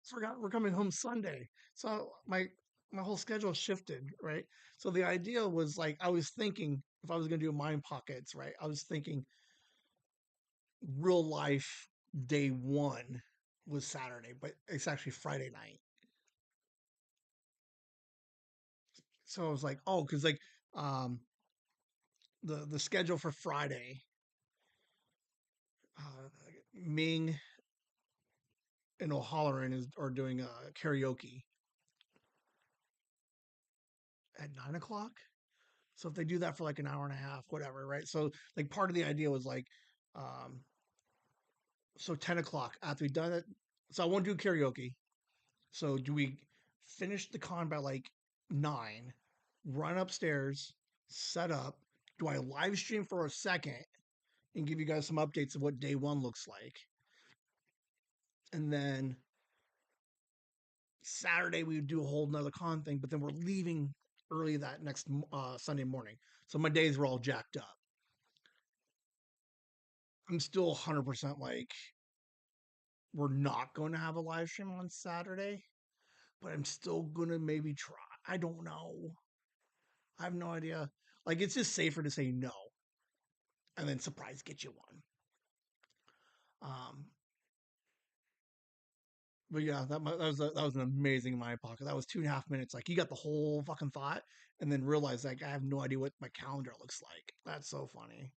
Forgot we're coming home Sunday. So my whole schedule shifted, right? So the idea was like I was thinking if I was gonna do mind pockets, right? I was thinking real life day one was Saturday, but it's actually Friday night. So I was like, oh, because like um the schedule for Friday, uh, Ming and O'Halloran are doing karaoke at 9 o'clock. So if they do that for like an hour and a half, whatever, right? So like part of the idea was like, um, so 10 o'clock after we done it. So I won't do karaoke. So do we finish the con by like 9, run upstairs, set up? Do I live stream for a second and give you guys some updates of what day one looks like? And then Saturday we would do a whole nother con thing, but then we're leaving early that next Sunday morning. So my days were all jacked up. I'm still 100% like we're not going to have a live stream on Saturday, but I'm still going to maybe try. I don't know. I have no idea. Like it's just safer to say no and then surprise get you one. Um, but yeah, that was an amazing mind pocket. That was 2.5 minutes. Like you got the whole fucking thought, and then realize like I have no idea what my calendar looks like. That's so funny.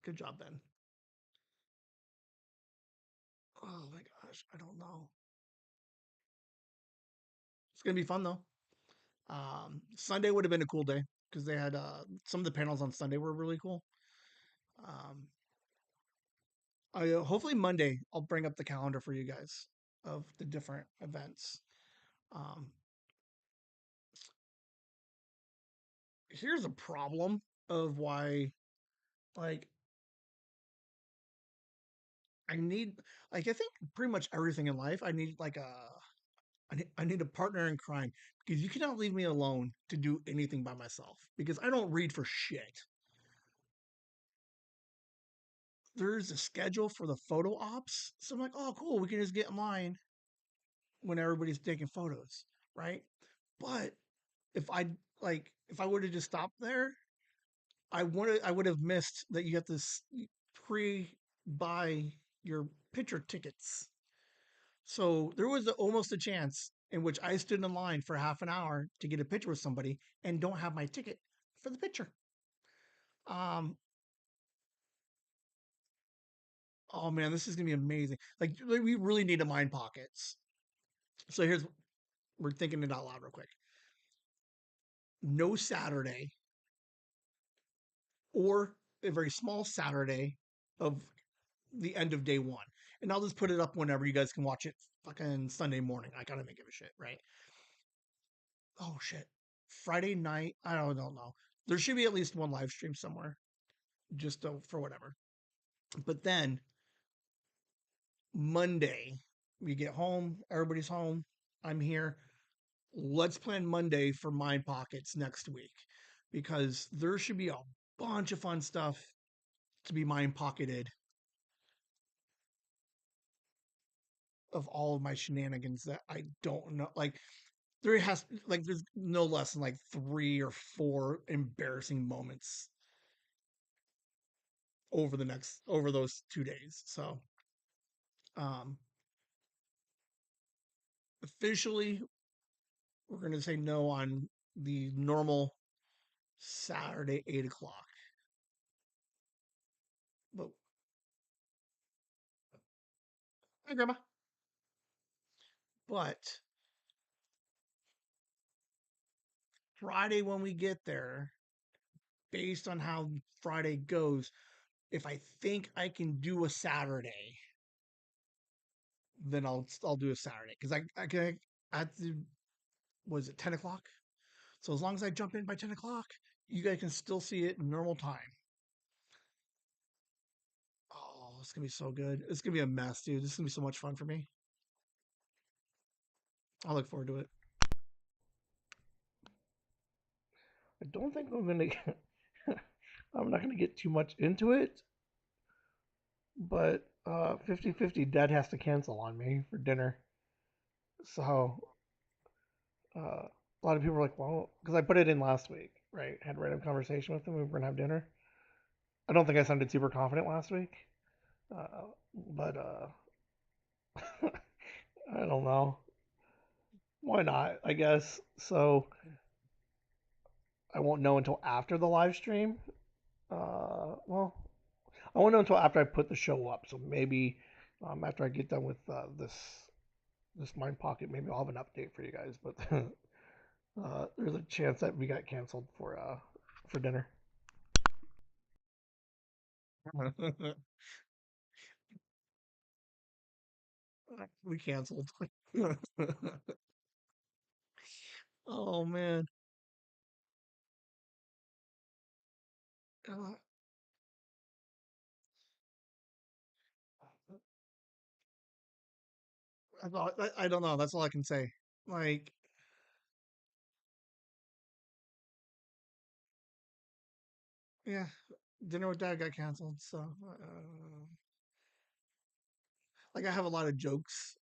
Good job, Ben. Oh my gosh, I don't know. It's gonna be fun though. Sunday would have been a cool day because they had some of the panels on Sunday were really cool. Um, hopefully Monday I'll bring up the calendar for you guys of the different events. Um, Here's a problem of why like I need like I think pretty much everything in life I need like I need a partner in crime because you cannot leave me alone to do anything by myself because I don't read for shit. There's a schedule for the photo ops, so I'm like, oh cool, we can just get in line when everybody's taking photos, right? But if I would have just stopped there, I would have missed that you have to pre buy your picture tickets. So there was almost a chance in which I stood in line for half an hour to get a picture with somebody and don't have my ticket for the picture. Um, oh man, this is gonna be amazing. Like we really need to mind pockets. So we're thinking it out loud real quick. No Saturday or a very small Saturday of the end of day one. And I'll just put it up whenever you guys can watch it fucking Sunday morning. I gotta make it a shit, right? Oh shit. Friday night, I don't know. There should be at least one live stream somewhere, just for whatever. But then Monday, we get home, everybody's home, I'm here. Let's plan Monday for Mind Pockets next week because there should be a bunch of fun stuff to be mind pocketed of all of my shenanigans that I don't know. Like there's no less than like 3 or 4 embarrassing moments over those 2 days. So um officially we're gonna say no on the normal Saturday 8 o'clock. Hi, Grandma. But Friday, when we get there, based on how Friday goes, if I think I can do a Saturday, then I'll do a Saturday because I can at the was it 10 o'clock? So as long as I jump in by 10 o'clock, you guys can still see it in normal time. Oh, it's gonna be so good. It's gonna be a mess, dude. This is gonna be so much fun for me. I look forward to it. I don't think I'm gonna. I'm not gonna get too much into it, but 50-50, Dad has to cancel on me for dinner. So a lot of people are like, well, because I put it in last week, right? Had a random conversation with him. We were gonna have dinner. I don't think I sounded super confident last week, but I don't know. Why not? I guess so. I won't know until after the live stream. Well, I won't know until after I put the show up. So maybe after I get done with this Mind Pocket, maybe I'll have an update for you guys. But there's a chance that we got canceled for dinner. We canceled. Oh man. Uh, I don't know. That's all I can say. Like, yeah, dinner with dad got canceled. So, like, I have a lot of jokes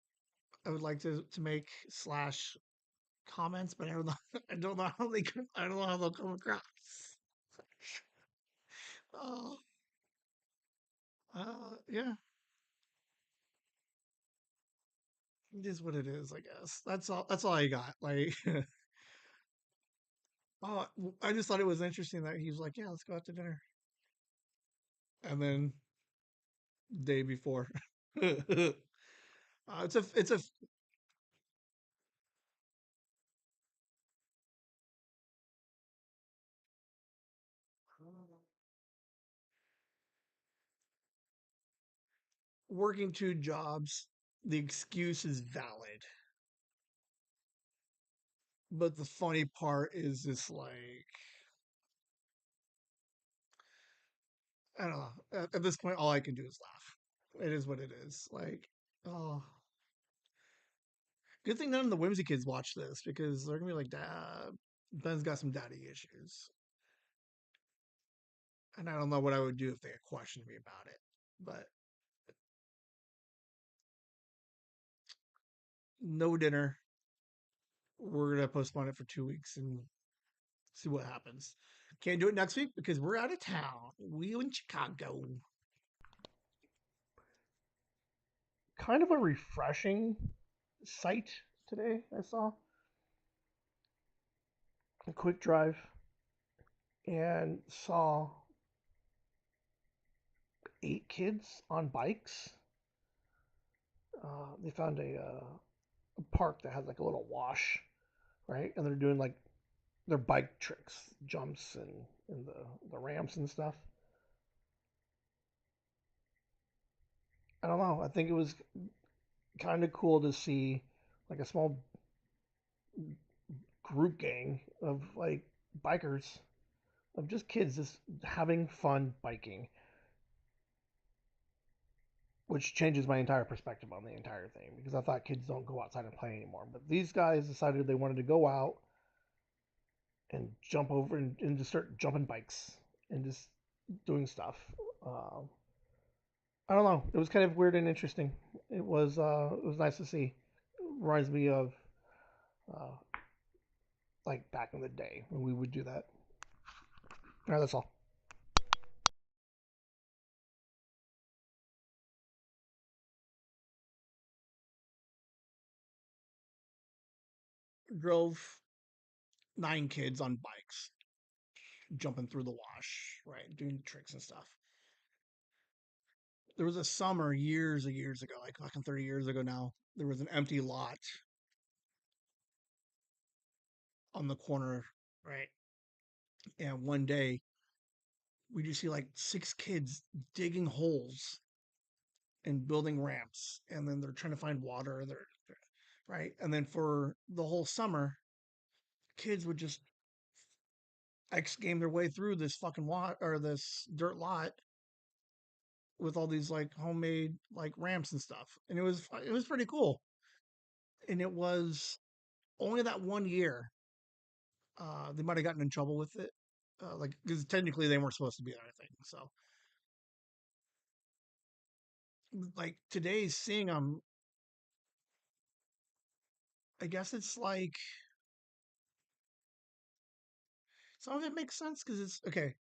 I would like to make slash comments, but I don't know. I don't know how I don't know how they'll come across. Oh, yeah, it is what it is. I guess that's all. That's all I got. Like, oh, I just thought it was interesting that he was like, "Yeah, let's go out to dinner," and then day before, it's a working two jobs. The excuse is valid, but the funny part is just like I don't know. At this point, all I can do is laugh. It is what it is. Like, oh, good thing none of the Whimsy kids watch this because they're gonna be like, "Dad, Ben's got some daddy issues," and I don't know what I would do if they had questioned me about it. But no dinner. We're gonna postpone it for 2 weeks and see what happens. Can't do it next week because we're out of town. We in Chicago. Kind of a refreshing sight today. I saw a quick drive and saw 8 kids on bikes. They found a park that has like a little wash, right? And they're doing like their bike tricks, jumps, and the ramps and stuff. I don't know. I think it was kind of cool to see like a small group gang of like bikers, of just kids just having fun biking, which changes my entire perspective on the entire thing because I thought kids don't go outside and play anymore. But these guys decided they wanted to go out and jump over and just start jumping bikes and just doing stuff. Uh, I don't know. It was kind of weird and interesting. It was nice to see. It reminds me of uh, like back in the day when we would do that. All right, that's all. Drove 9 kids on bikes, jumping through the wash, right, doing tricks and stuff. There was a summer years and years ago, like fucking 30 years ago now. There was an empty lot on the corner, right? And one day we just see like six kids digging holes and building ramps, and then they're trying to find water. They're right, and then for the whole summer, kids would just X game their way through this fucking lot or this dirt lot with all these like homemade like ramps and stuff, and it was pretty cool. And it was only that one year. They might have gotten in trouble with it, like because technically they weren't supposed to be there. I think so. Like today, seeing them, I guess it's like some of it makes sense because it's okay.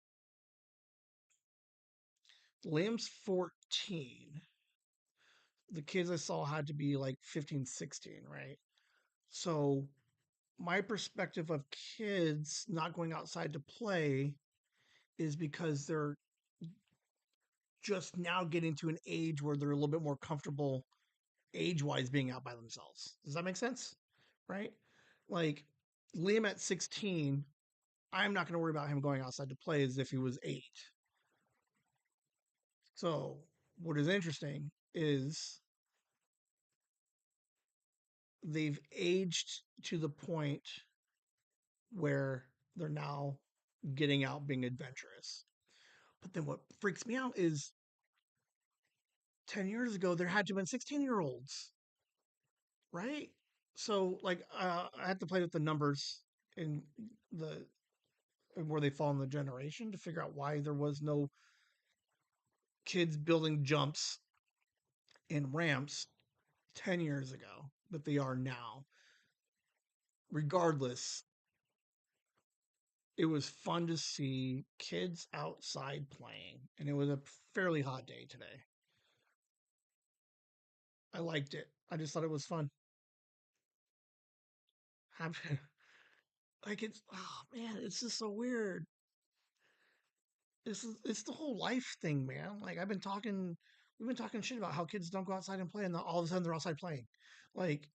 Liam's 14. The kids I saw had to be like 15, 16, right? So my perspective of kids not going outside to play is because they're just now getting to an age where they're a little bit more comfortable age wise being out by themselves. Does that make sense? Right? Like Liam at 16, I'm not going to worry about him going outside to play as if he was 8. So, what is interesting is they've aged to the point where they're now getting out being adventurous. But then what freaks me out is 10 years ago, there had to have been 16-year-olds, right? So, like, I had to play with the numbers in the where they fall in the generation to figure out why there was no kids building jumps and ramps 10 years ago, but they are now. Regardless, it was fun to see kids outside playing, and it was a fairly hot day today. I liked it. I just thought it was fun. Have like it's oh man, it's just so weird. It's the whole life thing, man. Like we've been talking shit about how kids don't go outside and play, and then all of a sudden they're outside playing. Like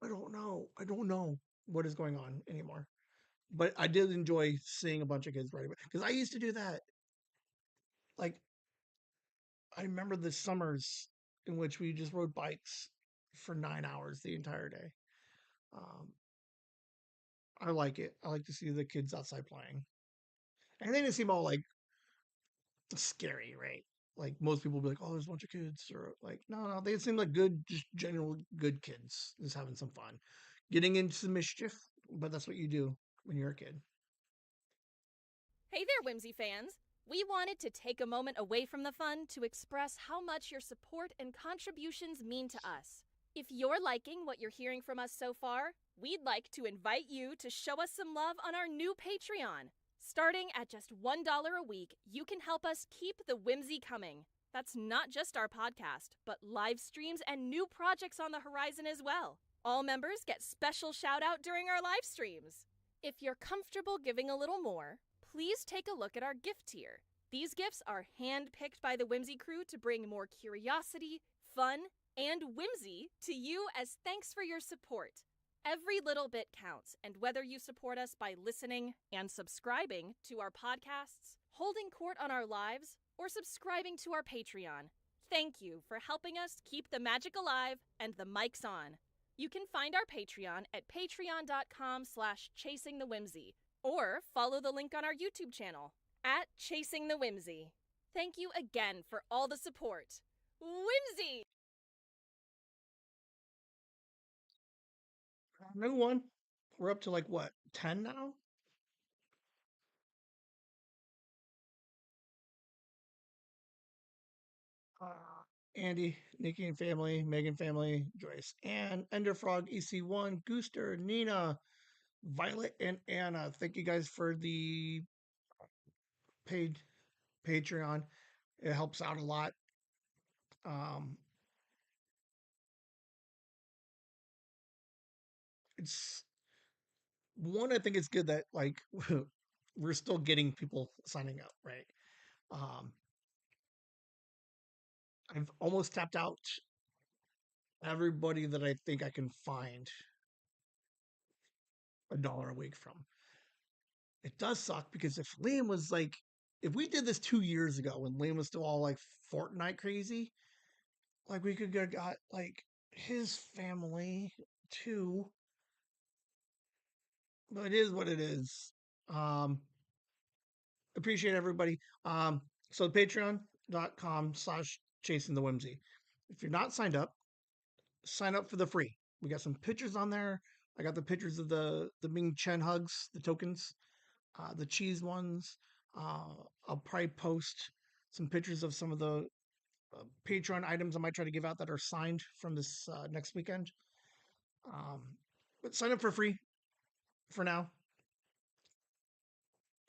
I don't know what is going on anymore. But I did enjoy seeing a bunch of kids riding because I used to do that. Like I remember the summers in which we just rode bikes for 9 hours the entire day. Um, I like it. I like to see the kids outside playing, and they didn't seem all like scary, right? Like most people be like, "Oh, there's a bunch of kids," or like, "No, no." They seem like good, just general good kids, just having some fun, getting into some mischief. But that's what you do when you're a kid. Hey there, Whimsy fans! We wanted to take a moment away from the fun to express how much your support and contributions mean to us. If you're liking what you're hearing from us so far, we'd like to invite you to show us some love on our new Patreon. Starting at just $1 a week, you can help us keep the whimsy coming. That's not just our podcast, but live streams and new projects on the horizon as well. All members get special shout out during our live streams. If you're comfortable giving a little more, please take a look at our gift tier. These gifts are hand-picked by the Whimsy crew to bring more curiosity, fun, and whimsy to you as thanks for your support. Every little bit counts, and whether you support us by listening and subscribing to our podcasts, holding court on our lives, or subscribing to our Patreon, thank you for helping us keep the magic alive and the mics on. You can find our Patreon at patreon.com/chasingthewhimsy, or follow the link on our YouTube channel at Chasing the Whimsy. Thank you again for all the support. Whimsy! New one. We're up to like what 10 now. Andy, Nikki and family, Megan family, Joyce, Ann, Enderfrog, EC1, Gooster, Nina, Violet, and Anna. Thank you guys for the paid Patreon. It helps out a lot. Um, it's one. I think it's good that like we're still getting people signing up, right? Um, I've almost tapped out everybody that I think I can find $1 a week from. It does suck because if Liam was like, if we did this 2 years ago when Liam was still all like Fortnite crazy, like we could have got like his family too. But it is what it is. Um, appreciate everybody. So patreon.com/ chasing the whimsy. If you're not signed up, sign up for the free. We got some pictures on there. I got the pictures of the Ming Chen hugs, the tokens, the cheese ones. I'll probably post some pictures of some of the Patreon items I might try to give out that are signed from this next weekend. Um, but sign up for free for now.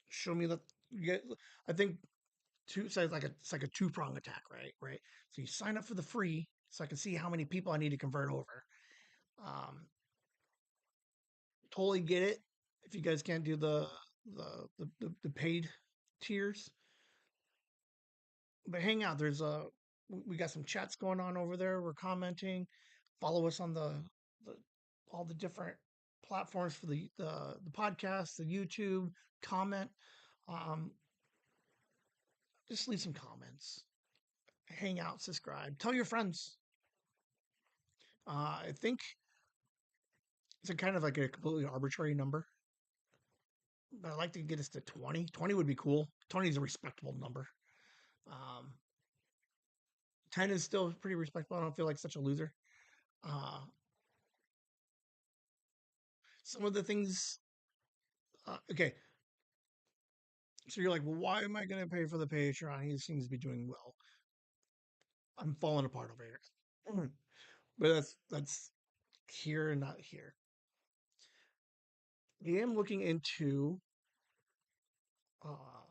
Show me that you get. I think two so it's like a two-prong attack, right. So you sign up for the free so I can see how many people I need to convert over. um Totally get it if you guys can't do the paid tiers, but hang out. We got some chats going on over there. We're commenting. Follow us on the all the different platforms for the podcast, the YouTube. Comment. um just leave some comments. Hang out, subscribe, tell your friends. I think it's a kind of like a completely arbitrary number, but I'd like to get us to 20. 20 would be cool. 20 is a respectable number. Um, 10 is still pretty respectable. I don't feel like such a loser. Uh, some of the things, okay. So you're like, well, why am I going to pay for the Patreon? He seems to be doing well. I'm falling apart over here. But that's here and not here. I am looking into uh,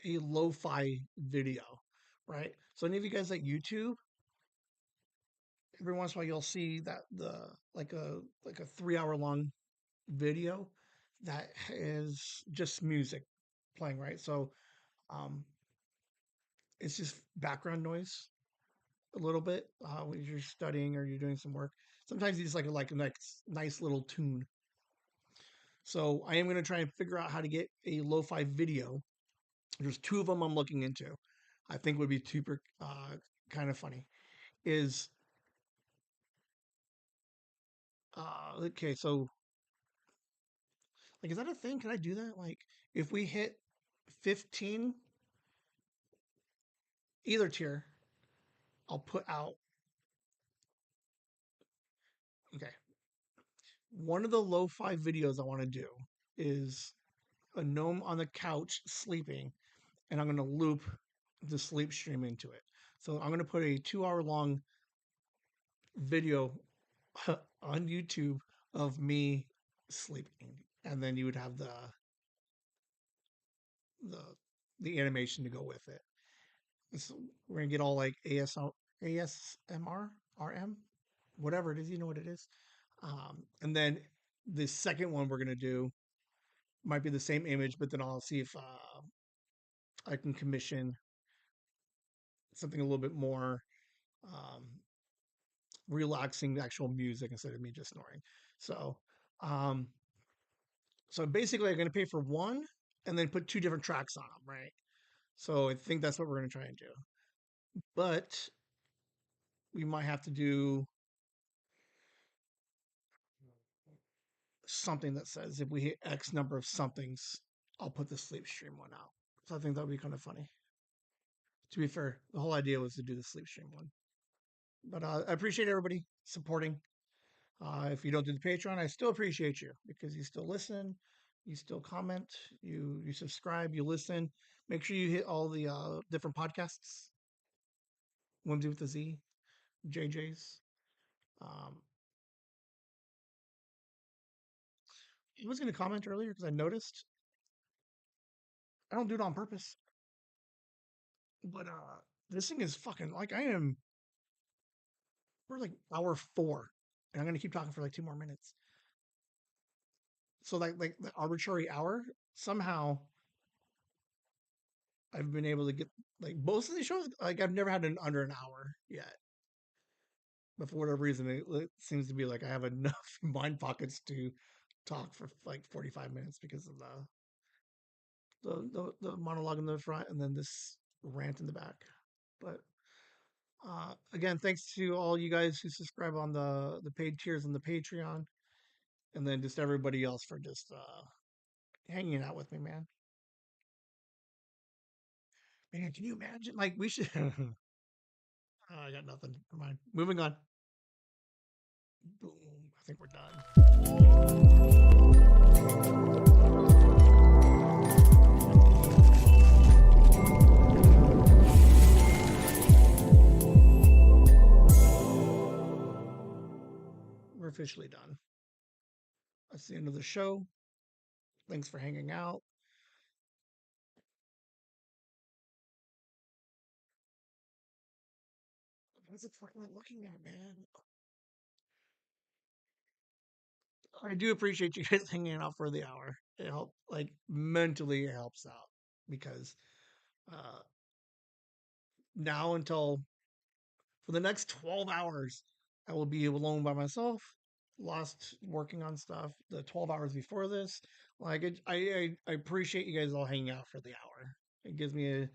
a lo-fi video, right? So any of you guys like YouTube, every once in a while you'll see that the like a 3 hour long video that is just music playing, right? So um it's just background noise a little bit when you're studying or you're doing some work. Sometimes you just like a nice little tune. So I am going to try and figure out how to get a lo-fi video. There's two of them I'm looking into. I think would be super kind of funny. Is okay, so like, is that a thing? Can I do that? Like, if we hit 15, either tier, I'll put out. Okay, one of the lo-fi videos I want to do is a gnome on the couch sleeping, and I'm going to loop the sleep stream into it. So I'm going to put a 2 hour long video on YouTube of me sleeping, and then you would have the the animation to go with it. So we're gonna get all like ASMR, RM, whatever it is. You know what it is. And then the second one we're gonna do might be the same image, but then I'll see if I can commission something a little bit more um, relaxing, actual music instead of me just snoring. So, um, so basically, I'm gonna pay for one and then put two different tracks on them, right? So I think that's what we're gonna try and do. But we might have to do something that says if we hit X number of somethings, I'll put the sleep stream one out. So I think that would be kind of funny. To be fair, the whole idea was to do the sleep stream one. But I appreciate everybody supporting. If you don't do the Patreon, I still appreciate you because you still listen, you still comment, you subscribe, you listen. Make sure you hit all the different podcasts. Whimsy with the Z, JJ's. Um, I was going to comment earlier because I noticed I don't do it on purpose, but this thing is fucking like I am. We're like hour 4, and I'm gonna keep talking for like 2 more minutes. So like the arbitrary hour somehow I've been able to get like most of these shows. Like I've never had an under an hour yet, but for whatever reason, it seems to be like I have enough mind pockets to talk for like 45 minutes because of the monologue in the front and then this rant in the back. But again, thanks to all you guys who subscribe on the paid tiers on the Patreon, and then just everybody else for just hanging out with me, man. Man, can you imagine? Like we should. I got nothing. Never mind. Moving on. Boom. I think we're done. We're officially done. That's the end of the show. Thanks for hanging out. What's it fucking looking at, man? I do appreciate you guys hanging out for the hour. It helps, like mentally, it helps out because uh, now until for the next 12 hours, I will be alone by myself, lost working on stuff. The 12 hours before this, like I appreciate you guys all hanging out for the hour. It gives me a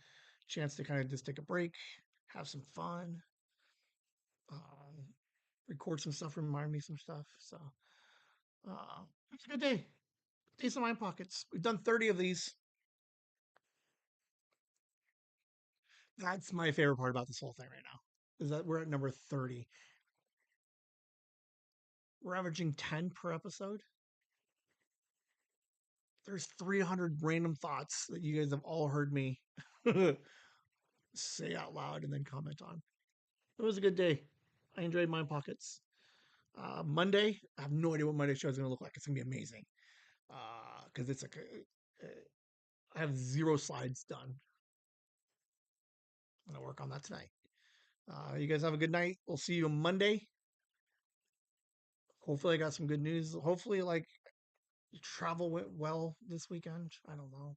chance to kind of just take a break, have some fun, um, record some stuff, remind me some stuff. So it's a good day. Taste of Mind Pockets. We've done 30 of these. That's my favorite part about this whole thing right now. Is that we're at number 30. We're averaging 10 per episode. There's 300 random thoughts that you guys have all heard me say out loud and then comment on. It was a good day. I enjoyed Mind Pockets. Monday, I have no idea what Monday show is going to look like. It's going to be amazing. Because it's like, I have 0 slides done. I'm going to work on that tonight. You guys have a good night. We'll see you on Monday. Hopefully, I got some good news. Hopefully, like, travel went well this weekend. I don't know.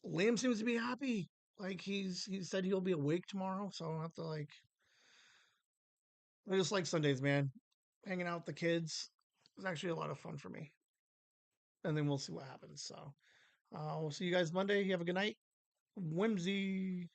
Liam seems to be happy. Like he said he'll be awake tomorrow, so I don't have to like. I just like Sundays, man. Hanging out with the kids is actually a lot of fun for me. And then we'll see what happens. So we'll see you guys Monday. You have a good night. Whimsy.